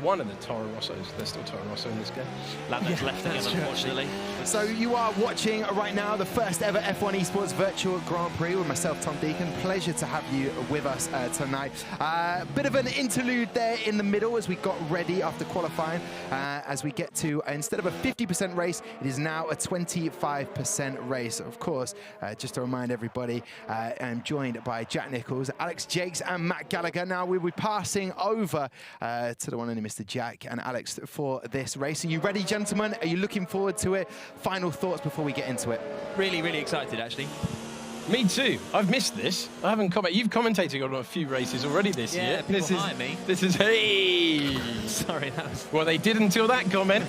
one of the Toro Rossos. There's still Toro Rosso in this game. Lando's left again, unfortunately. So you are watching right now the first ever F1 Esports Virtual Grand Prix with myself, Tom Deacon. Pleasure to have you with us tonight. Bit of an interlude there in the middle as we got ready after qualifying. As we get to, instead of a 50% race, it is now a 25% race. Of course, just to remind everybody, I'm joined by Jack Nichols, Alex Jakes and Matt Gallagher. Now we'll be passing over to the one and only Mr. Jack and Alex for this race. Are you ready, gentlemen? Are you looking forward to it? Final thoughts before we get into it? Really, really excited, actually. Me too. I've missed this. I haven't commented. You've commentated on a few races already this year. People hire me. This is hey. Sorry, that was. Well, they did until that comment.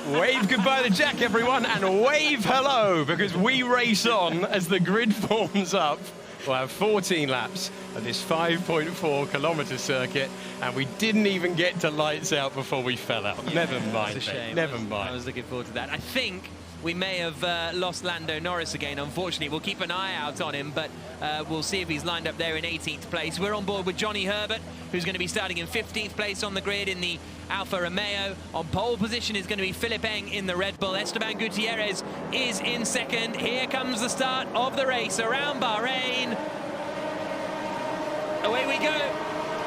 Wave goodbye to Jack, everyone, and wave hello, because we race on as the grid forms up. We'll have 14 laps of this 5.4-kilometre circuit, and we didn't even get to lights out before we fell out. Yeah, never mind. It's a shame. Never mind. I was looking forward to that. I think we may have lost Lando Norris again, unfortunately. We'll keep an eye out on him, but we'll see if he's lined up there in 18th place. We're on board with Johnny Herbert, who's going to be starting in 15th place on the grid in the Alfa Romeo. On pole position is going to be Philipp Eng in the Red Bull. Esteban Gutierrez is in second. Here comes the start of the race around Bahrain. Away we go.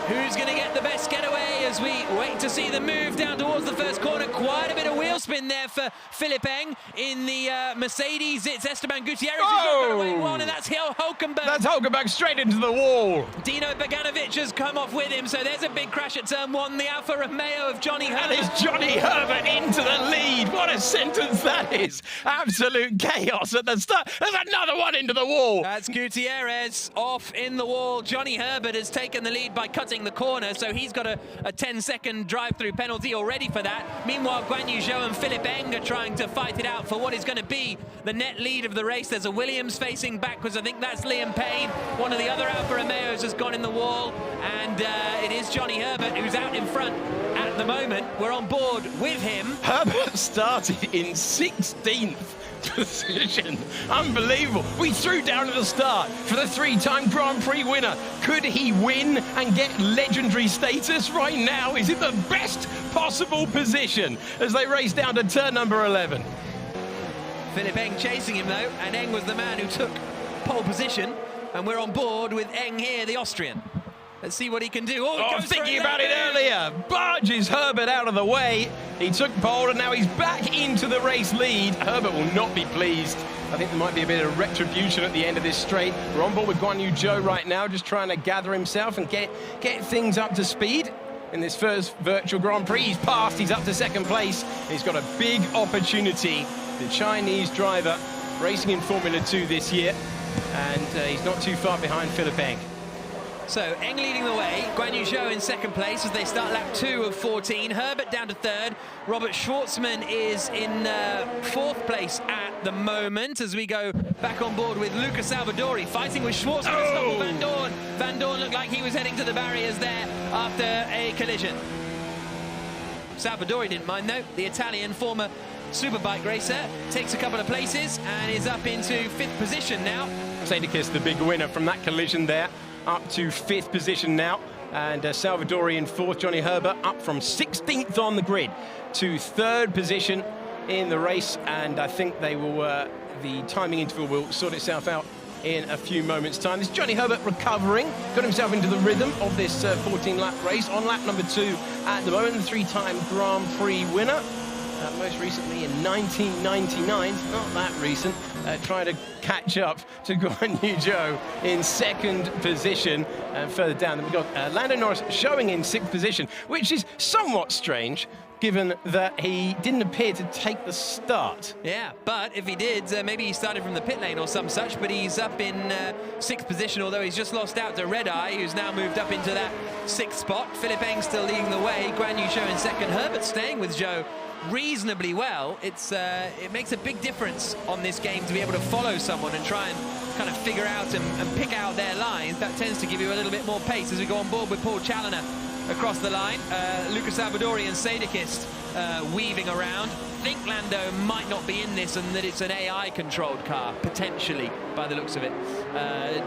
Who's going to get the best getaway as we wait to see the move down towards the first corner? Quite a bit of wheel spin there for Philipp Eng in the Mercedes. It's Esteban Gutierrez who's got away one, and that's Hulkenberg. That's Hulkenberg straight into the wall. Dino Beganovic has come off with him, so there's a big crash at turn one. The Alfa Romeo of Johnny Herbert. And it's Johnny Herbert into the lead. What a sentence that is. Absolute chaos at the start. There's another one into the wall. That's Gutierrez off in the wall. Johnny Herbert has taken the lead by cutting the corner, so he's got a 10-second drive-through penalty already for that. Meanwhile, Guan Yu Zhou and Philipp Eng are trying to fight it out for what is going to be the net lead of the race. There's a Williams facing backwards. I think that's Liam Payne. One of the other Alfa Romeos has gone in the wall, and it is Johnny Herbert who's out in front at the moment. We're on board with him. Herbert started in 16th position. Unbelievable. We threw down at the start for the three-time Grand Prix winner. Could he win and get legendary status? Right now is in the best possible position as they race down to turn number 11. Philipp Eng chasing him though, and Eng was the man who took pole position, and we're on board with Eng here, the Austrian. Let's see what he can do. Oh, thinking about it earlier. Barges Herbert out of the way. He took pole and now he's back into the race lead. Herbert will not be pleased. I think there might be a bit of retribution at the end of this straight. We're on board with Guan Yu Zhou right now, just trying to gather himself and get things up to speed. In this first Virtual Grand Prix, he's passed, he's up to second place. He's got a big opportunity. The Chinese driver racing in Formula 2 this year, and he's not too far behind Philipp Eng. So Eng leading the way, Guan Yu Zhou in second place as they start lap 2 of 14. Herbert down to third. Robert Schwartzman is in fourth place at the moment as we go back on board with Luca Salvadori fighting with Schwartzman to stop Van Dorn. Van Dorn looked like he was heading to the barriers there after a collision. Salvadori didn't mind though. The Italian former superbike racer takes a couple of places and is up into 5th position now. Sadikis, the big winner from that collision there, up to 5th position now, and Salvadori in 4th. Johnny Herbert up from 16th on the grid to 3rd position in the race, and I think they will the timing interval will sort itself out in a few moments' time. This Johnny Herbert recovering, got himself into the rhythm of this 14-lap race on lap number 2 at the moment. The 3-time Grand Prix winner, most recently in 1999, not that recent, trying to catch up to Guan Yu Zhou in 2nd position. And further down, we've got Lando Norris showing in 6th position, which is somewhat strange, given that he didn't appear to take the start. Yeah, but if he did, maybe he started from the pit lane or some such, but he's up in 6th position, although he's just lost out to Red Eye, who's now moved up into that 6th spot. Philipp Eng still leading the way, Guan Yu Zhou in 2nd, Herbert staying with Zhou reasonably well. It makes a big difference on this game to be able to follow someone and try and kind of figure out and pick out their lines. That tends to give you a little bit more pace as we go on board with Paul Challoner across the line. Lucas Salvadori and Sadikist weaving around. I think Lando might not be in this and that it's an AI-controlled car, potentially, by the looks of it.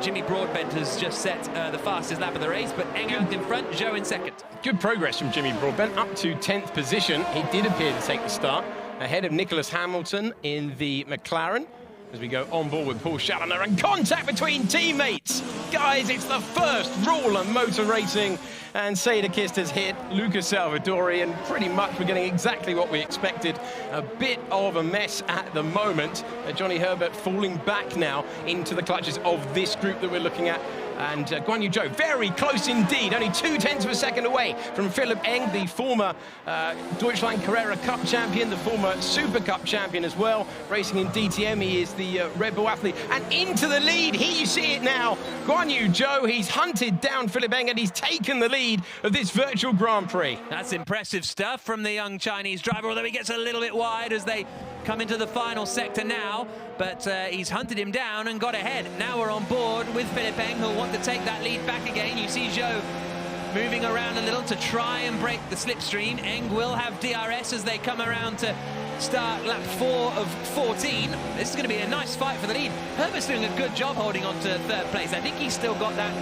Jimmy Broadbent has just set the fastest lap of the race, but Eng out in front, Zhou in second. Good progress from Jimmy Broadbent, up to 10th position. He did appear to take the start, ahead of Nicholas Hamilton in the McLaren. As we go on board with Paul Challoner, and contact between teammates. Guys, it's the first rule of motor racing, and Sadakist has hit Lucas Salvadori, and pretty much we're getting exactly what we expected. A bit of a mess at the moment. Johnny Herbert falling back now into the clutches of this group that we're looking at. And Guan Yu Zhou, very close indeed, only 0.2 of a second away from Philipp Eng, the former Deutschland Carrera Cup champion, the former Super Cup champion as well, racing in DTM. He is the Red Bull athlete, and into the lead. Here you see it now. Guan Yu Zhou, he's hunted down Philipp Eng, and he's taken the lead of this Virtual Grand Prix. That's impressive stuff from the young Chinese driver, although he gets a little bit wide as they come into the final sector now, but he's hunted him down and got ahead. Now we're on board with Philipp Eng, who'll want to take that lead back again. You see Zhou moving around a little to try and break the slipstream. Eng will have DRS as they come around to start lap 4 of 14. This is going to be a nice fight for the lead. Herbert's doing a good job holding on to third place. I think he's still got that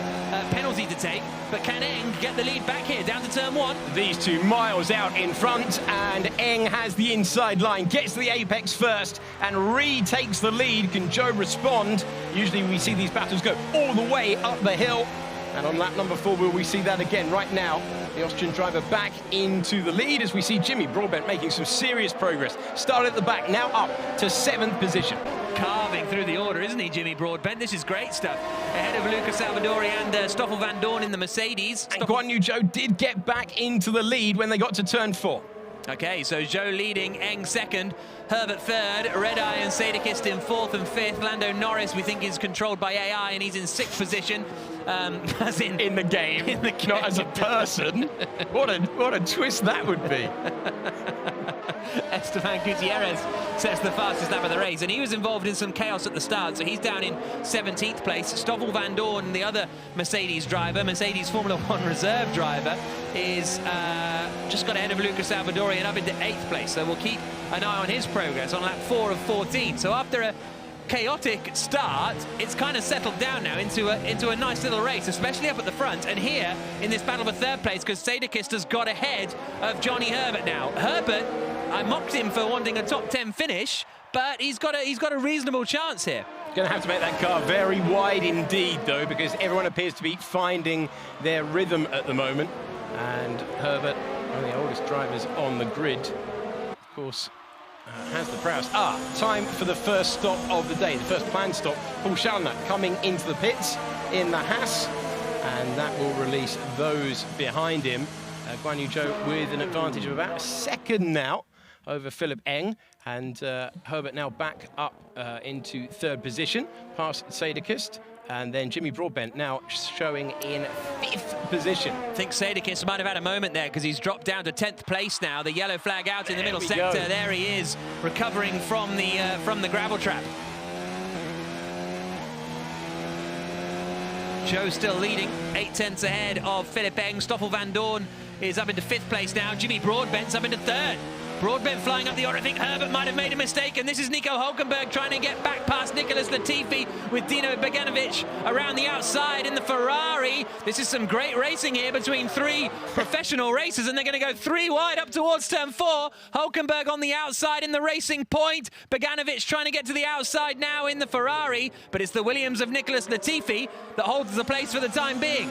penalty to take, but can Eng get the lead back here down to turn 1? These 2 miles out in front, and Eng has the inside line, gets to the apex first, and retakes the lead. Can Zhou respond? Usually we see these battles go all the way up the hill. And on lap number 4, will we see that again? Right now, the Austrian driver back into the lead as we see Jimmy Broadbent making some serious progress. Started at the back, now up to 7th position. Carving through the order, isn't he, Jimmy Broadbent? This is great stuff. Ahead of Lucas Salvadori and Stoffel van Dorn in the Mercedes. And Guan Yu Zhou did get back into the lead when they got to turn 4. Okay, so Zhou leading, Eng second, Herbert third, Red Eye and Sadakist in 4th and 5th. Lando Norris, we think, is controlled by AI, and he's in 6th position. As in the game, not as a person. What a twist that would be. Esteban Gutierrez sets the fastest lap of the race, and he was involved in some chaos at the start, so he's down in 17th place. Stoffel van Dorn, the other Mercedes driver, Mercedes Formula 1 reserve driver, is just got ahead of Lucas Salvadori and up into 8th place, so we'll keep an eye on his progress on lap 4 of 14. So after a chaotic start, it's kind of settled down now into a nice little race, especially up at the front, and here in this battle for third place, because Sadakist has got ahead of Johnny Herbert now. Herbert, I mocked him for wanting a top 10 finish, but he's got a reasonable chance here. Going to have to make that car very wide indeed, though, because everyone appears to be finding their rhythm at the moment. And Herbert, one of the oldest drivers on the grid, of course, has the prowess. Time for the first stop of the day, the first planned stop. Paul Challoner coming into the pits in the Haas, and that will release those behind him. Guan Yu Zhou with an advantage of about a second now over Philipp Eng, and Herbert now back up into 3rd position, past Sadakist. And then Jimmy Broadbent now showing in 5th position. I think Sadakist might have had a moment there because he's dropped down to 10th place now. The yellow flag out in the middle sector. Go. There he is, recovering from the gravel trap. Zhou still leading, 8/10 ahead of Philipp Eng. Stoffel van Dorn is up into 5th place now. Jimmy Broadbent's up into 3rd. Broadbent flying up the order. I think Herbert might have made a mistake, and this is Nico Hulkenberg trying to get back past Nicholas Latifi with Dino Beganovic around the outside in the Ferrari. This is some great racing here between 3 professional racers, and they're going to go 3 wide up towards turn 4. Hulkenberg on the outside in the Racing Point. Beganovic trying to get to the outside now in the Ferrari, but it's the Williams of Nicholas Latifi that holds the place for the time being.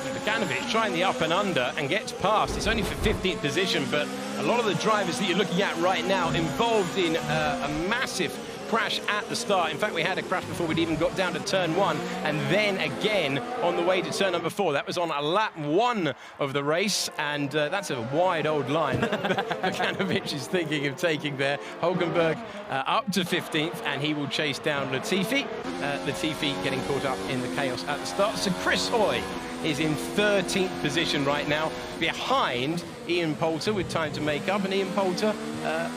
Beganovic trying the up and under and gets past. It's only for 15th position, but a lot of the drivers that you're looking at right now involved in a massive crash at the start. In fact, we had a crash before we'd even got down to turn 1, and then again on the way to turn number 4. That was on lap 1 of the race, and that's a wide old line Beganovic is thinking of taking there. Hulkenberg up to 15th, and he will chase down Latifi. Latifi getting caught up in the chaos at the start. So Chris Hoy is in 13th position right now, behind Ian Poulter with time to make up. And Ian Poulter,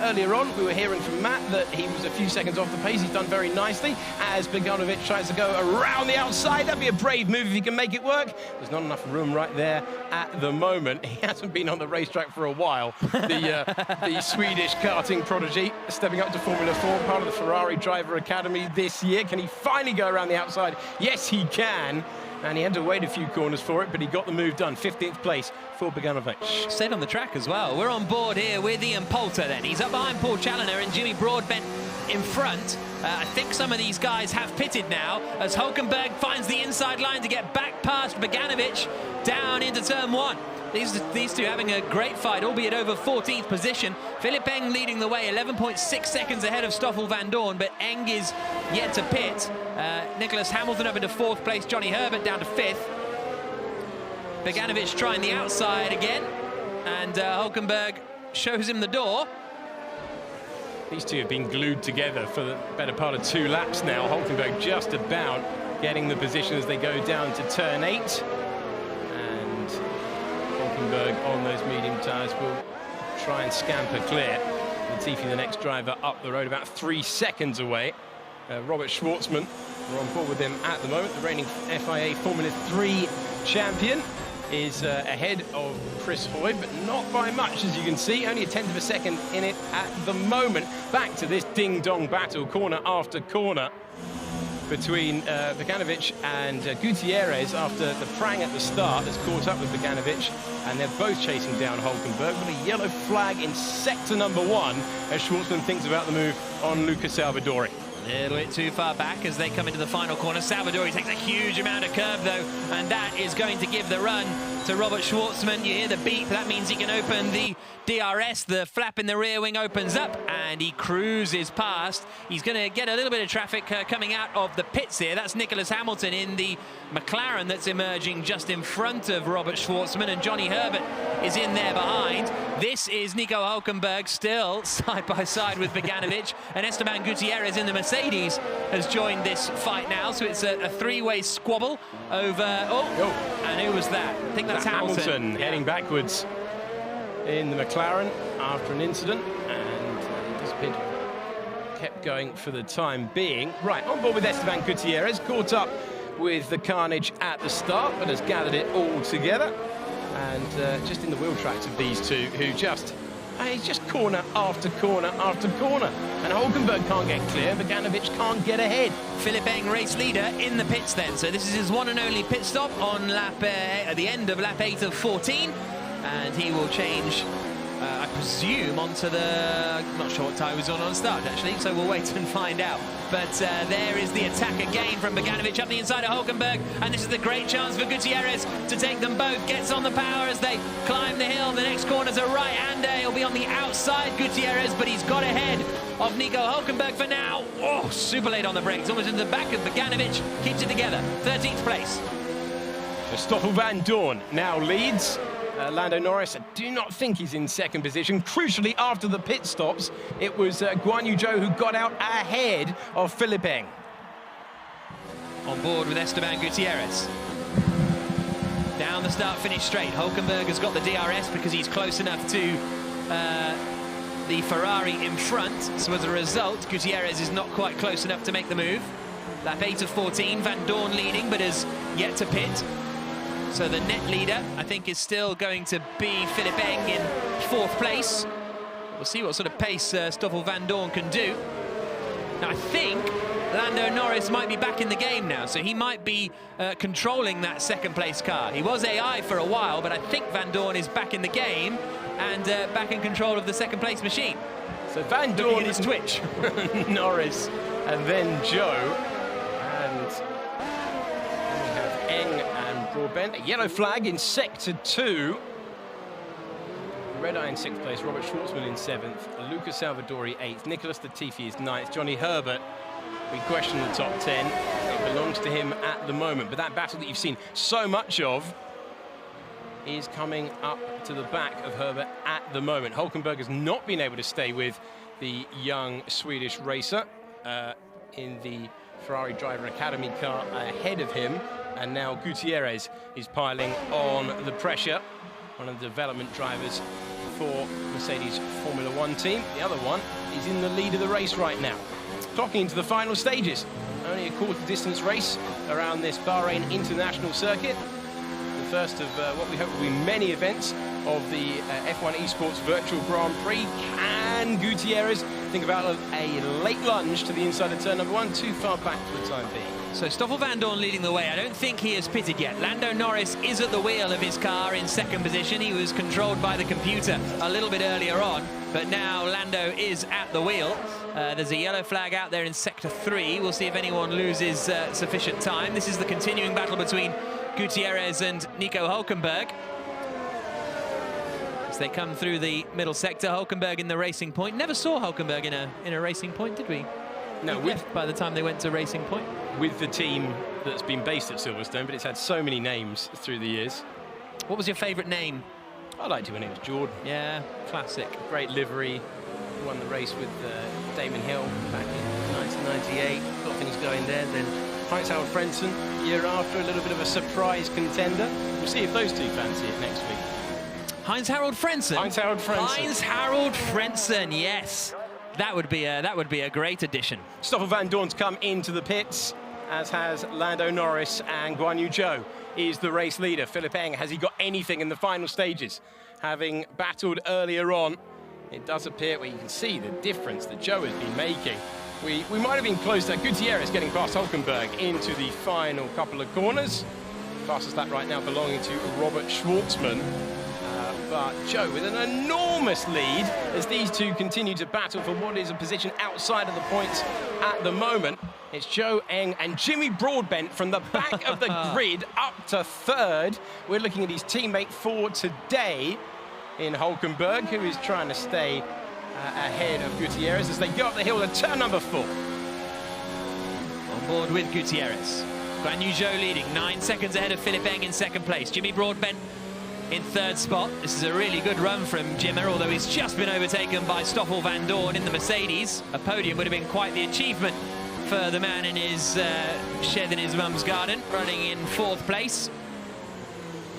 earlier on, we were hearing from Matt that he was a few seconds off the pace. He's done very nicely as Beganovic tries to go around the outside. That'd be a brave move if he can make it work. There's not enough room right there at the moment. He hasn't been on the racetrack for a while. The Swedish karting prodigy stepping up to Formula 4, part of the Ferrari Driver Academy this year. Can he finally go around the outside? Yes, he can. And he had to wait a few corners for it, but he got the move done. 15th place for Beganovic. Stayed on the track as well. We're on board here with Ian Poulter then. He's up behind Paul Challoner and Jimmy Broadbent in front. I think some of these guys have pitted now as Hulkenberg finds the inside line to get back past Beganovic down into turn 1. These two having a great fight, albeit over 14th position. Philip Eng leading the way, 11.6 seconds ahead of Stoffel van Dorn, but Eng is yet to pit. Nicholas Hamilton up into 4th place, Johnny Herbert down to 5th. Beganovic trying the outside again, and Hulkenberg shows him the door. These two have been glued together for the better part of 2 laps now. Hulkenberg just about getting the position as they go down to turn 8. Hulkenberg on those medium tyres will try and scamper clear. Latifi, the next driver up the road, about 3 seconds away. Robert Schwartzman, we're on board with him at the moment. The reigning FIA Formula 3 champion is ahead of Chris Hoy, but not by much, as you can see. Only a 1/10 of a second in it at the moment. Back to this ding-dong battle, corner after corner, between Beganovic and Gutierrez after the prang at the start has caught up with Beganovic, and they're both chasing down Hulkenberg with a yellow flag in sector number 1 as Schwartzman thinks about the move on Luca Salvadori. A little bit too far back as they come into the final corner. Salvadori takes a huge amount of curve though, and that is going to give the run to Robert Schwartzman. You hear the beep, that means he can open the DRS. The flap in the rear wing opens up and he cruises past. He's going to get a little bit of traffic coming out of the pits here. That's Nicholas Hamilton in the McLaren that's emerging just in front of Robert Schwartzman, and Johnny Herbert is in there behind. This is Nico Hulkenberg still side by side with Beganovic, and Esteban Gutierrez in the Mercedes has joined this fight now, so it's a 3-way squabble over... and who was that? I think that's Hamilton. Heading backwards in the McLaren after an incident, and this bid kept going for the time being. Right, on board with Esteban Gutierrez, caught up with the carnage at the start, but has gathered it all together. And just in the wheel tracks of these two, who just... It's just corner after corner after corner. And Hulkenberg can't get clear, Beganovic can't get ahead. Philip Eng, race leader, in the pits then. So this is his one and only pit stop on lap at the end of lap 8 of 14. And he will change, I presume, onto the... I'm not sure what tyre was on start, actually, so we'll wait and find out. But there is the attack again from Beganovic up the inside of Hulkenberg, and this is the great chance for Gutierrez to take them both. Gets on the power as they climb the hill. The next corner's a right-hander. He'll be on the outside, Gutierrez, but he's got ahead of Nico Hulkenberg for now. Oh, super late on the brakes, almost into the back of Beganovic. Keeps it together, 13th place. Stoffel van Dorn now leads. Lando Norris, I do not think he's in second position. Crucially, after the pit stops, it was Guan Yu Zhou who got out ahead of Philip Eng. On board with Esteban Gutierrez. Down the start-finish straight. Hulkenberg has got the DRS because he's close enough to the Ferrari in front. So as a result, Gutierrez is not quite close enough to make the move. Lap 8 of 14, Van Dorn leading, but has yet to pit. So the net leader, I think, is still going to be Philip Eng in 4th place. We'll see what sort of pace Stoffel van Dorn can do. Now, I think Lando Norris might be back in the game now, so he might be controlling that second-place car. He was AI for a while, but I think Van Dorn is back in the game and back in control of the second-place machine. So Van Dorn is Twitch, Norris, and then Zhou, and we have Eng and Broadbent. A yellow flag in sector 2. Red Eye in 6th place, Robert Schwartzman in 7th, Luca Salvadori 8th, Nicholas Latifi is 9th, Johnny Herbert, we question the top 10. It belongs to him at the moment, but that battle that you've seen so much of is coming up to the back of Herbert at the moment. Hulkenberg has not been able to stay with the young Swedish racer in the Ferrari Driver Academy car ahead of him. And now Gutierrez is piling on the pressure. One of the development drivers for Mercedes Formula One team. The other one is in the lead of the race right now. Clocking into the final stages. Only a quarter distance race around this Bahrain international circuit. The first of what we hope will be many events of the F1 Esports Virtual Grand Prix. Can Gutierrez think about a late lunge to the inside of turn number 1? Too far back for the time being. So Stoffel Van Dorn leading the way. I don't think he has pitted yet. Lando Norris is at the wheel of his car in second position. He was controlled by the computer a little bit earlier on, but now Lando is at the wheel. There's a yellow flag out there in sector 3. We'll see if anyone loses sufficient time. This is the continuing battle between Gutierrez and Nico Hülkenberg. As they come through the middle sector, Hülkenberg in the Racing Point. Never saw Hülkenberg in a Racing Point, did we? No, by the time they went to Racing Point. With the team that's been based at Silverstone, but it's had so many names through the years. What was your favourite name? I liked it when it was Jordan. Yeah, classic. Great livery. Won the race with Damon Hill back in 1998. Got things going there. Then Heinz-Harald Frentzen, year after, a little bit of a surprise contender. We'll see if those two fancy it next week. Heinz-Harald Frentzen. Heinz-Harald Frentzen. Heinz-Harald Frentzen, yes. That would be a great addition. Stoffel Van Dorn's come into the pits, as has Lando Norris, and Guan Yu Zhou is the race leader. Philipp Eng, has he got anything in the final stages? Having battled earlier on, it does appear where you can see the difference that Zhou has been making. We might have been close to Gutierrez getting past Hülkenberg into the final couple of corners. Fastest lap right now belonging to Robert Schwartzman. But Zhou with an enormous lead as these two continue to battle for what is a position outside of the points at the moment. It's Zhou Eng and Jimmy Broadbent from the back of the grid up to third. We're looking at his teammate for today in Hülkenberg, who is trying to stay ahead of Gutierrez as they go up the hill to turn number 4. On board with Gutierrez. Guan Yu Zhou leading, 9 seconds ahead of Philipp Eng in second place. Jimmy Broadbent in third spot. This is a really good run from Jimmer, although he's just been overtaken by Stoffel Van Dorn in the Mercedes. A podium would have been quite the achievement for the man in his shed in his mum's garden, running in 4th place.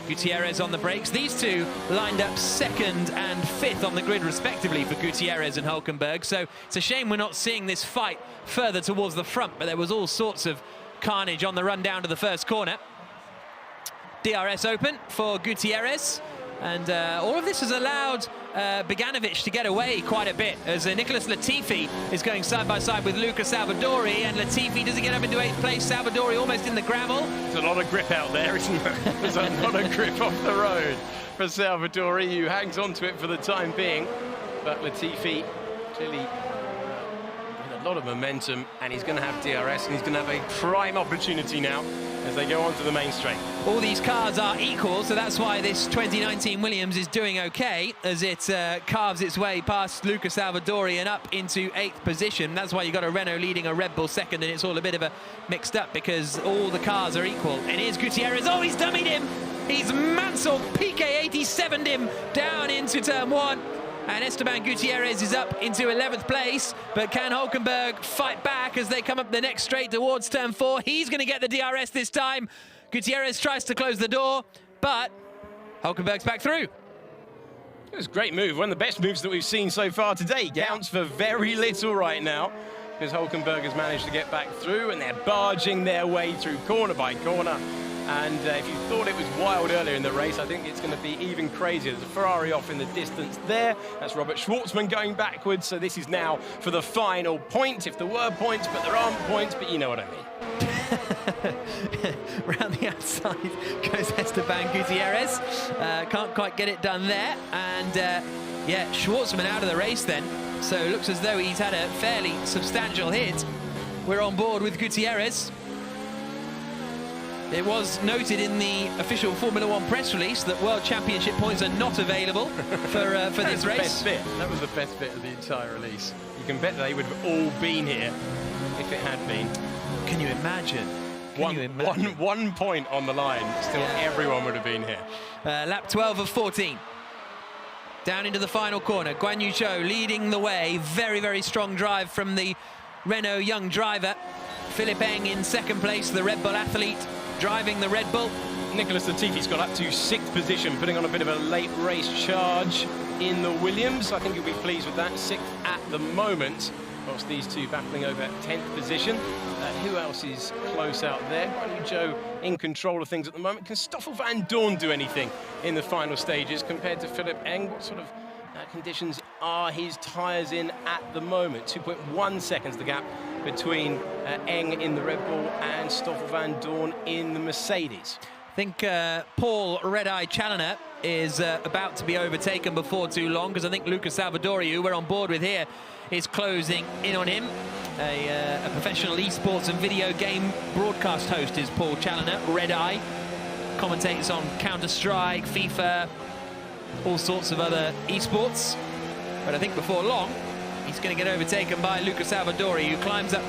Gutierrez on the brakes. These two lined up 2nd and 5th on the grid respectively for Gutierrez and Hülkenberg. So it's a shame we're not seeing this fight further towards the front, but there was all sorts of carnage on the run down to the first corner. DRS open for Gutierrez, and all of this has allowed Beganovic to get away quite a bit as Nicholas Latifi is going side by side with Luca Salvadori, and Latifi doesn't get up into 8th place. Salvadori almost in the gravel. There's a lot of grip out there, isn't there? There's a lot of grip off the road for Salvadori, who hangs on to it for the time being. But Latifi clearly with a lot of momentum, and he's going to have DRS, and he's going to have a prime opportunity now as they go onto the main straight. All these cars are equal, so that's why this 2019 Williams is doing okay as it carves its way past Luca Salvadori and up into 8th position. That's why you've got a Renault leading a Red Bull 2nd, and it's all a bit of a mixed up because all the cars are equal. And here's Gutierrez. Oh, he's dummied him! He's Mansell PK87'd him down into turn 1. And Esteban Gutierrez is up into 11th place, but can Hülkenberg fight back as they come up the next straight towards turn 4? He's going to get the DRS this time. Gutierrez tries to close the door, but Hülkenberg's back through. It was a great move, one of the best moves that we've seen so far today. Counts for very little right now, because Hülkenberg has managed to get back through, and they're barging their way through corner by corner. And if you thought it was wild earlier in the race, I think it's going to be even crazier. There's a Ferrari off in the distance there. That's Robert Schwartzman going backwards. So this is now for the final point. If there were points, but there aren't points, but you know what I mean. Round the outside goes Esteban Gutierrez. Can't quite get it done there. And yeah, Schwartzman out of the race then. So it looks as though he's had a fairly substantial hit. We're on board with Gutierrez. It was noted in the official Formula One press release that World Championship points are not available for this race. Best bit. That was the best bit of the entire release. You can bet they would have all been here if it had been. Can you imagine? One point on the line, still everyone would have been here. Lap 12 of 14. Down into the final corner. Guan Yu Zhou leading the way. Very, very strong drive from the Renault young driver. Philipp Eng in second place, the Red Bull athlete. driving the Red Bull. Nicholas Latifi's got up to 6th position, putting on a bit of a late race charge in the Williams. I think you'll be pleased with that. 6th at the moment. Whilst these two battling over 10th position. Who else is close out there? Guan Yu Zhou in control of things at the moment. Can Stoffel Van Dorn do anything in the final stages compared to Philip Eng? What sort of conditions are his tyres in at the moment? 2.1 seconds the gap between Eng in the Red Bull and Stoffel Van Dorn in the Mercedes. I think Paul Red-Eye Challoner is about to be overtaken before too long, because I think Luca Salvadori, who we're on board with here, is closing in on him. A professional esports and video game broadcast host is Paul Challoner, Red-Eye. Commentates on Counter-Strike, FIFA, all sorts of other esports. But I think before long, he's going to get overtaken by Luca Salvadori, who climbs up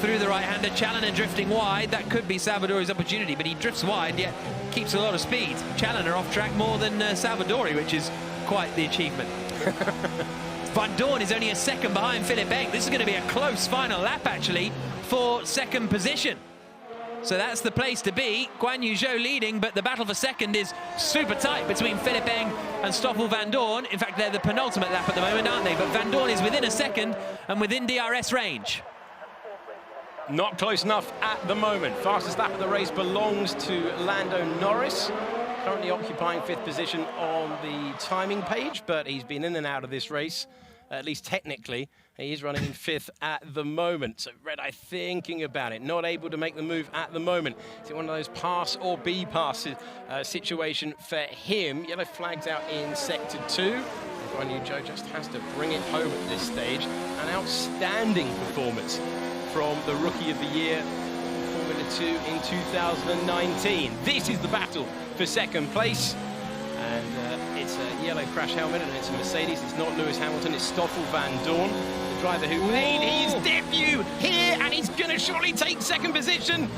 through the right-hander. Challoner drifting wide. That could be Salvadori's opportunity, but he drifts wide, yet keeps a lot of speed. Challoner off track more than Salvadori, which is quite the achievement. Van Dorn is only a second behind Philip Eng. This is going to be a close final lap, actually, for 2nd position. So that's the place to be. Guan Yu Zhou leading, but the battle for 2nd is super tight between Philip Eng and Stoffel Van Dorn. In fact, they're the penultimate lap at the moment, aren't they? But Van Dorn is within a 2nd and within DRS range. Not close enough at the moment. Fastest lap of the race belongs to Lando Norris. Currently occupying 5th position on the timing page, but he's been in and out of this race, at least technically. He is running in 5th at the moment. So Red-Eye thinking about it, not able to make the move at the moment. Is it one of those pass or be pass situation for him? Yellow flags out in sector 2. Guan Yu Zhou just has to bring it home at this stage. An outstanding performance from the Rookie of the Year Formula 2 in 2019. This is the battle for 2nd place. And it's a yellow crash helmet and it's a Mercedes. It's not Lewis Hamilton, it's Stoffel Van Dorn, the driver who made his debut here, and he's going to surely take 2nd position.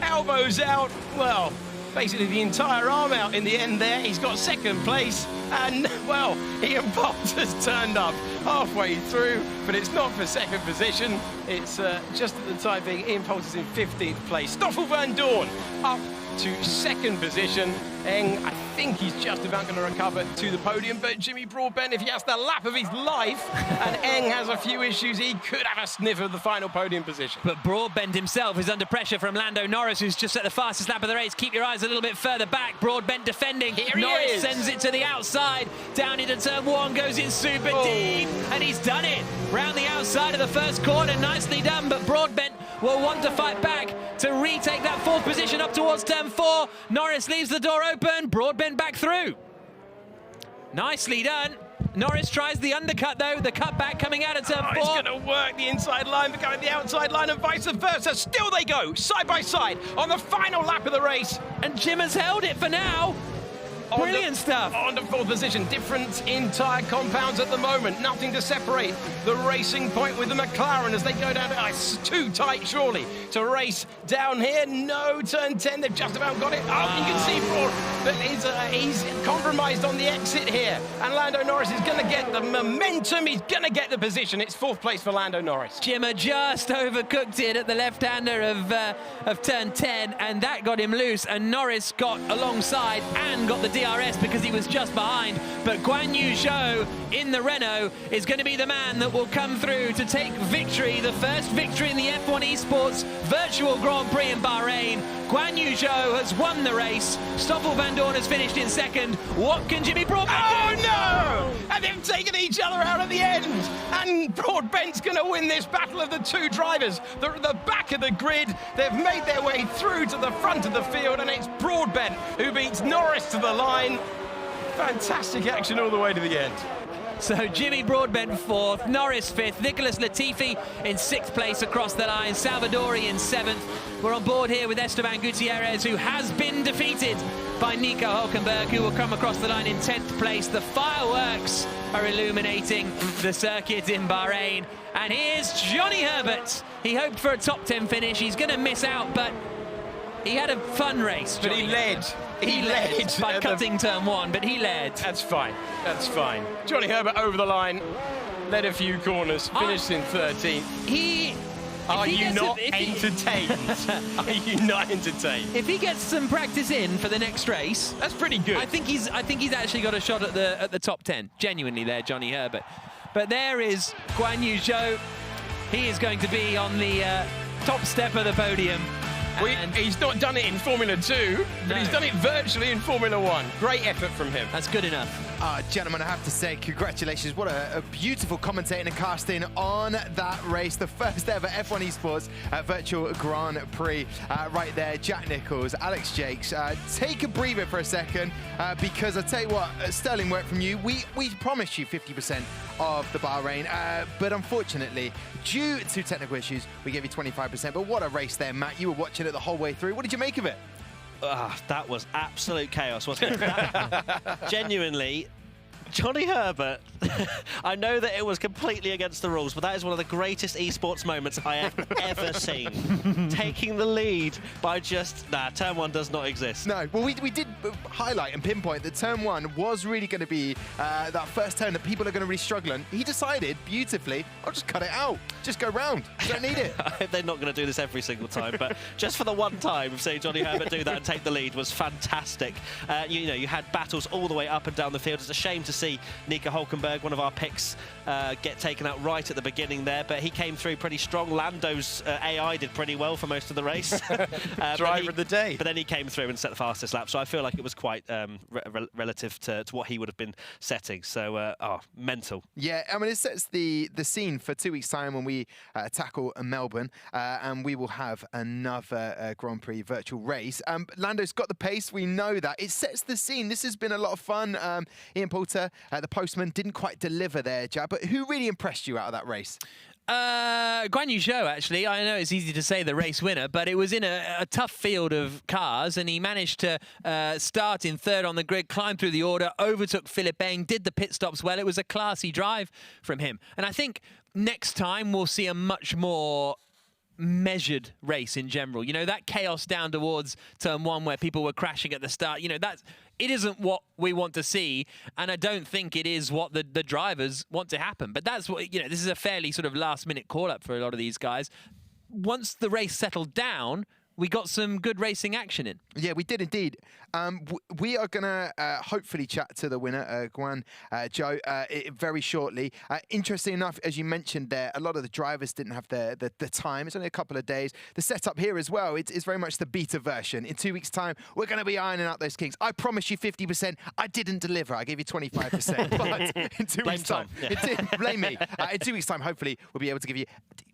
Elbows out. Well, basically the entire arm out in the end there. He's got 2nd place. And, well, Ian Bolt has turned up halfway through, but it's not for 2nd position. It's just at the time being, Ian Bolt is in 15th place. Stoffel Van Dorn up to 2nd position. Eng, I think he's just about going to recover to the podium, but Jimmy Broadbent, if he has the lap of his life, and Eng has a few issues, he could have a sniff of the final podium position. But Broadbent himself is under pressure from Lando Norris, who's just at the fastest lap of the race. Keep your eyes a little bit further back. Broadbent defending. Here Norris sends it to the outside. Down into turn 1, goes in super deep, and he's done it. Round the outside of the first corner, nicely done, but Broadbent will want to fight back to retake that 4th position up towards turn 4. Norris leaves the door open, Broadbent back through. Nicely done. Norris tries the undercut though, the cutback coming out of turn 4. It's going to work the inside line, but going the outside line and vice versa. Still they go, side by side, on the final lap of the race. And Jim has held it for now. Brilliant stuff. On the 4th position, different in tyre compounds at the moment. Nothing to separate the racing point with the McLaren as they go down. It's too tight, surely, to race down here. No, turn 10, they've just about got it. Oh, you can see that he's compromised on the exit here. And Lando Norris is going to get the momentum. He's going to get the position. It's 4th place for Lando Norris. Jimmer just overcooked it at the left-hander of turn 10, and that got him loose. And Norris got alongside and got the DRS because he was just behind. But Guan Yu Zhou in the Renault is going to be the man that will come through to take victory, the first victory in the F1 Esports Virtual Grand Prix in Bahrain. Guan Yu Zhou has won the race. Stoffel Van Dorn has finished in 2nd. What can Jimmy Broadbent do? Oh no! And they've taken each other out at the end. And Broadbent's going to win this battle of the 2 drivers. They're at the back of the grid. They've made their way through to the front of the field, and it's Broadbent who beats Norris to the line. Fantastic action all the way to the end. So Jimmy Broadbent 4th, Norris 5th, Nicholas Latifi in 6th place across the line, Salvadori in 7th. We're on board here with Esteban Gutierrez, who has been defeated by Nico Hulkenberg, who will come across the line in 10th place. The fireworks are illuminating the circuit in Bahrain. And here's Johnny Herbert. He hoped for a top 10 finish. He's going to miss out, but he had a fun race. But he led. He led by cutting turn 1, but he led. That's fine. That's fine. Johnny Herbert over the line, led a few corners, finished in 13th. He Are you not entertained? Are you not entertained? If he gets some practice in for the next race, that's pretty good. I think he's actually got a shot at the top 10. Genuinely there, Johnny Herbert. But there is Guan Yu Zhou. He is going to be on the top step of the podium. Well, he's not done it in Formula 2, but he's done it virtually in Formula 1. Great effort from him. That's good enough. Gentlemen, I have to say, congratulations. What a beautiful commentating and casting on that race. The first ever F1 Esports Virtual Grand Prix. Right there, Jack Nichols, Alex Jakes. Take a breather for a second, because I tell you what, sterling work from you. We promised you 50% of the Bahrain, but unfortunately, due to technical issues, we gave you 25%. But what a race there, Matt. You were watching it the whole way through. What did you make of it? That was absolute chaos, wasn't it? Genuinely, Johnny Herbert, I know that it was completely against the rules, but that is one of the greatest esports moments I have ever seen. Taking the lead by just, turn one does not exist. No, well, we did highlight and pinpoint that turn one was really going to be that first turn that people are going to really struggle on. He decided beautifully, I'll just cut it out. Just go round. Don't need it. I hope they're not going to do this every single time, but just for the one time of seeing Johnny Herbert do that and take the lead was fantastic. You had battles all the way up and down the field. It's a shame to see Nico Hulkenberg, one of our picks, get taken out right at the beginning there, but he came through pretty strong. Lando's AI did pretty well for most of the race. Driver of the day. But then he came through and set the fastest lap, so I feel like it was quite relative to what he would have been setting. So, mental. Yeah, I mean, it sets the scene for 2 weeks' time when we tackle Melbourne, and we will have another Grand Prix virtual race. Lando's got the pace, we know that. It sets the scene. This has been a lot of fun. Ian Poulter, the postman, didn't quite deliver there, Jab, but who really impressed you out of that race? Guan Yu Zhou, actually. I know it's easy to say the race winner, but it was in a tough field of cars, and he managed to start in third on the grid, climb through the order, overtook Philip Eng, did the pit stops well. It was a classy drive from him. And I think next time we'll see a much more measured race in general. You know, that chaos down towards turn one where people were crashing at the start, you know, it isn't what we want to see, and I don't think it is what the drivers want to happen. But that's what, you know, this is a fairly sort of last-minute call-up for a lot of these guys. Once the race settled down, we got some good racing action in. Yeah, we did indeed. We are going to hopefully chat to the winner, Guan Zhou, very shortly. Interesting enough, as you mentioned there, a lot of the drivers didn't have the time. It's only a couple of days. The setup here as well, it's very much the beta version. In 2 weeks' time, we're going to be ironing out those kinks. I promised you 50%. I didn't deliver. I gave you 25%. But in 2 weeks' time, blame me. In 2 weeks' time, hopefully, we'll be able to give you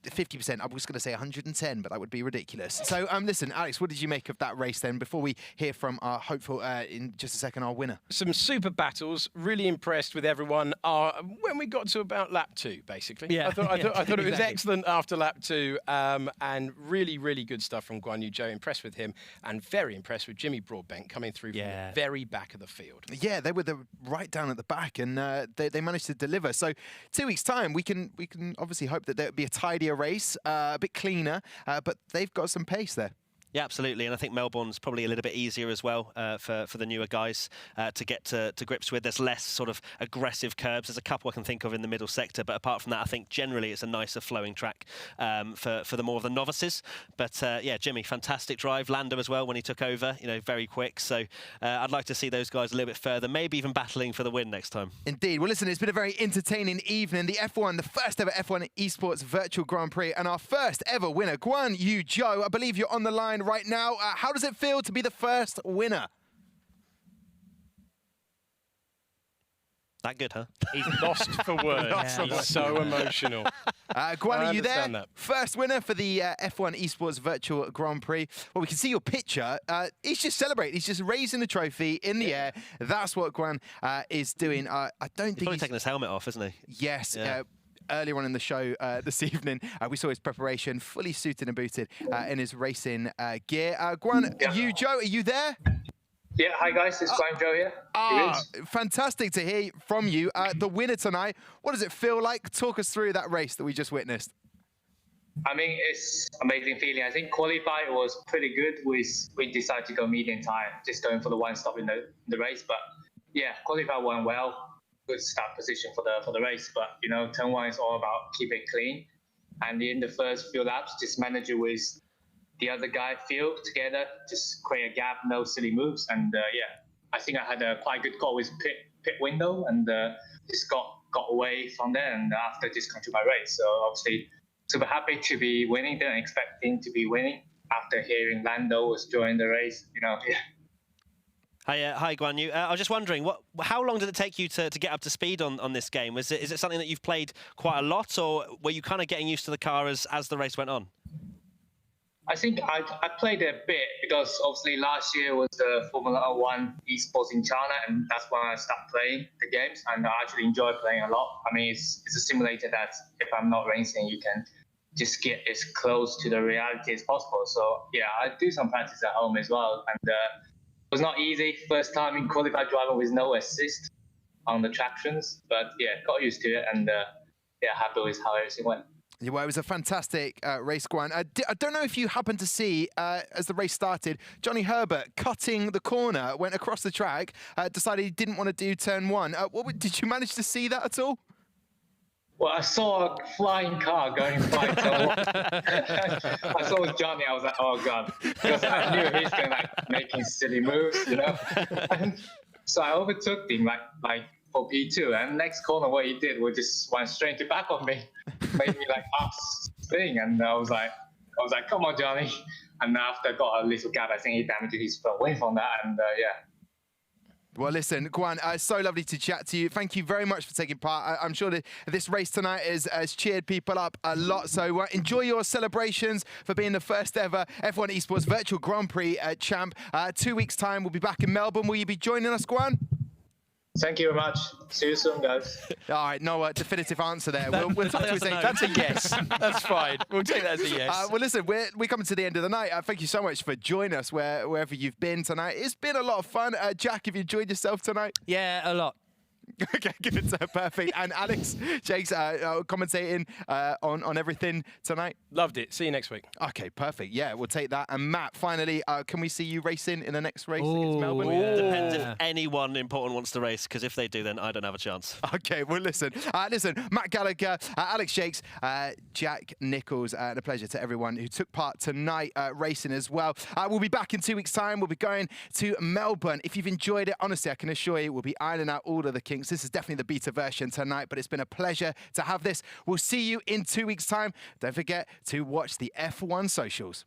50%. I was going to say 110, but that would be ridiculous. So, listen, Alex, what did you make of that race then, before we hear from our hopeful, in just a second, our winner? Some super battles. Really impressed with everyone. When we got to about lap 2, basically. Yeah. I thought it was excellent after lap 2, and really, really good stuff from Guan Yu Zhou. Impressed with him, and very impressed with Jimmy Broadbent coming through from the very back of the field. Yeah, they were right down at the back, and they managed to deliver. So 2 weeks' time, we can obviously hope that there'll be a tidier race, a bit cleaner, but they've got some pace there. Yeah, absolutely, and I think Melbourne's probably a little bit easier as well for the newer guys to get to grips with. There's less sort of aggressive curbs. There's a couple I can think of in the middle sector, but apart from that, I think generally it's a nicer flowing track for the more of the novices. But yeah, Jimmy, fantastic drive. Lando as well when he took over, you know, very quick. So I'd like to see those guys a little bit further, maybe even battling for the win next time. Indeed. Well, listen, it's been a very entertaining evening. The F1, the first ever F1 Esports Virtual Grand Prix, and our first ever winner, Guan Yu Zhou. I believe you're on the line right now. How does it feel to be the first winner? That good, huh? He's lost for words. He's so emotional. Guan, are you there? That. First winner for the F1 Esports Virtual Grand Prix. Well, we can see your picture. He's just celebrating. He's just raising the trophy in the air. That's what Guan is doing. I don't think he's taking his helmet off, isn't he? Yes. Yeah. Earlier on in the show this evening, we saw his preparation, fully suited and booted in his racing gear. Guan Yu Zhou, are you there? Yeah, hi guys, it's Guan Zhou here. Fantastic to hear from you. The winner tonight, what does it feel like? Talk us through that race that we just witnessed. I mean, it's amazing feeling. I think qualify was pretty good. We decided to go medium time, just going for the one stop in the race. But yeah, qualify went well. Good start position for the race, but you know, turn one is all about keep it clean. And in the first few laps, just manage it with the other guy, Phil, together, just create a gap, no silly moves. And yeah, I think I had a quite good call with pit window and just got away from there and after just continue my race. So obviously super happy to be winning, didn't expect him to be winning after hearing Lando was joining the race, yeah. Hi, Guan Yu. I was just wondering, how long did it take you to get up to speed on this game? Is it something that you've played quite a lot, or were you kind of getting used to the car as the race went on? I think I played a bit because obviously last year was the Formula 1 esports in China, and that's when I started playing the games, and I actually enjoy playing a lot. I mean, it's a simulator that if I'm not racing, you can just get as close to the reality as possible. So yeah, I do some practice at home as well, and it was not easy. First time in qualified driving with no assist on the tractions, but yeah, got used to it, and yeah, happy with how everything went. Yeah, well, it was a fantastic race, Guan. I don't know if you happened to see, as the race started, Johnny Herbert cutting the corner, went across the track, decided he didn't want to do turn one. Did you manage to see that at all? Well, I saw a flying car going by. I saw Johnny. I was like, oh god, because I knew he's gonna making silly moves, And so I overtook him like for P2, and next corner what he did was just went straight to back of me, made me half spin, and I was like, come on, Johnny. And after I got a little gap, I think he damaged his front wing from that, and yeah. Well, listen, Guan, so lovely to chat to you. Thank you very much for taking part. I'm sure that this race tonight has cheered people up a lot. So enjoy your celebrations for being the first ever F1 Esports Virtual Grand Prix champ. 2 weeks' time, we'll be back in Melbourne. Will you be joining us, Guan? Thank you very much. See you soon, guys. All right, no definitive answer there. We'll talk to you later. That's a yes. That's fine. We'll take that as a yes. Well, listen, we're coming to the end of the night. Thank you so much for joining us wherever you've been tonight. It's been a lot of fun. Jack, have you enjoyed yourself tonight? Yeah, a lot. Okay, good. Perfect. And Alex, Jake's commentating on everything tonight. Loved it. See you next week. Okay, perfect. Yeah, we'll take that. And Matt, finally, can we see you racing in the next race against Melbourne? Yeah. Depends if anyone important wants to race, because if they do, then I don't have a chance. Okay, well, listen, Matt Gallagher, Alex Jakes, Jack Nichols, and a pleasure to everyone who took part tonight racing as well. We'll be back in 2 weeks' time. We'll be going to Melbourne. If you've enjoyed it, honestly, I can assure you, we'll be ironing out all of the kinks. This is definitely the beta version tonight, but it's been a pleasure to have this. We'll see you in 2 weeks' time. Don't forget to watch the F1 socials.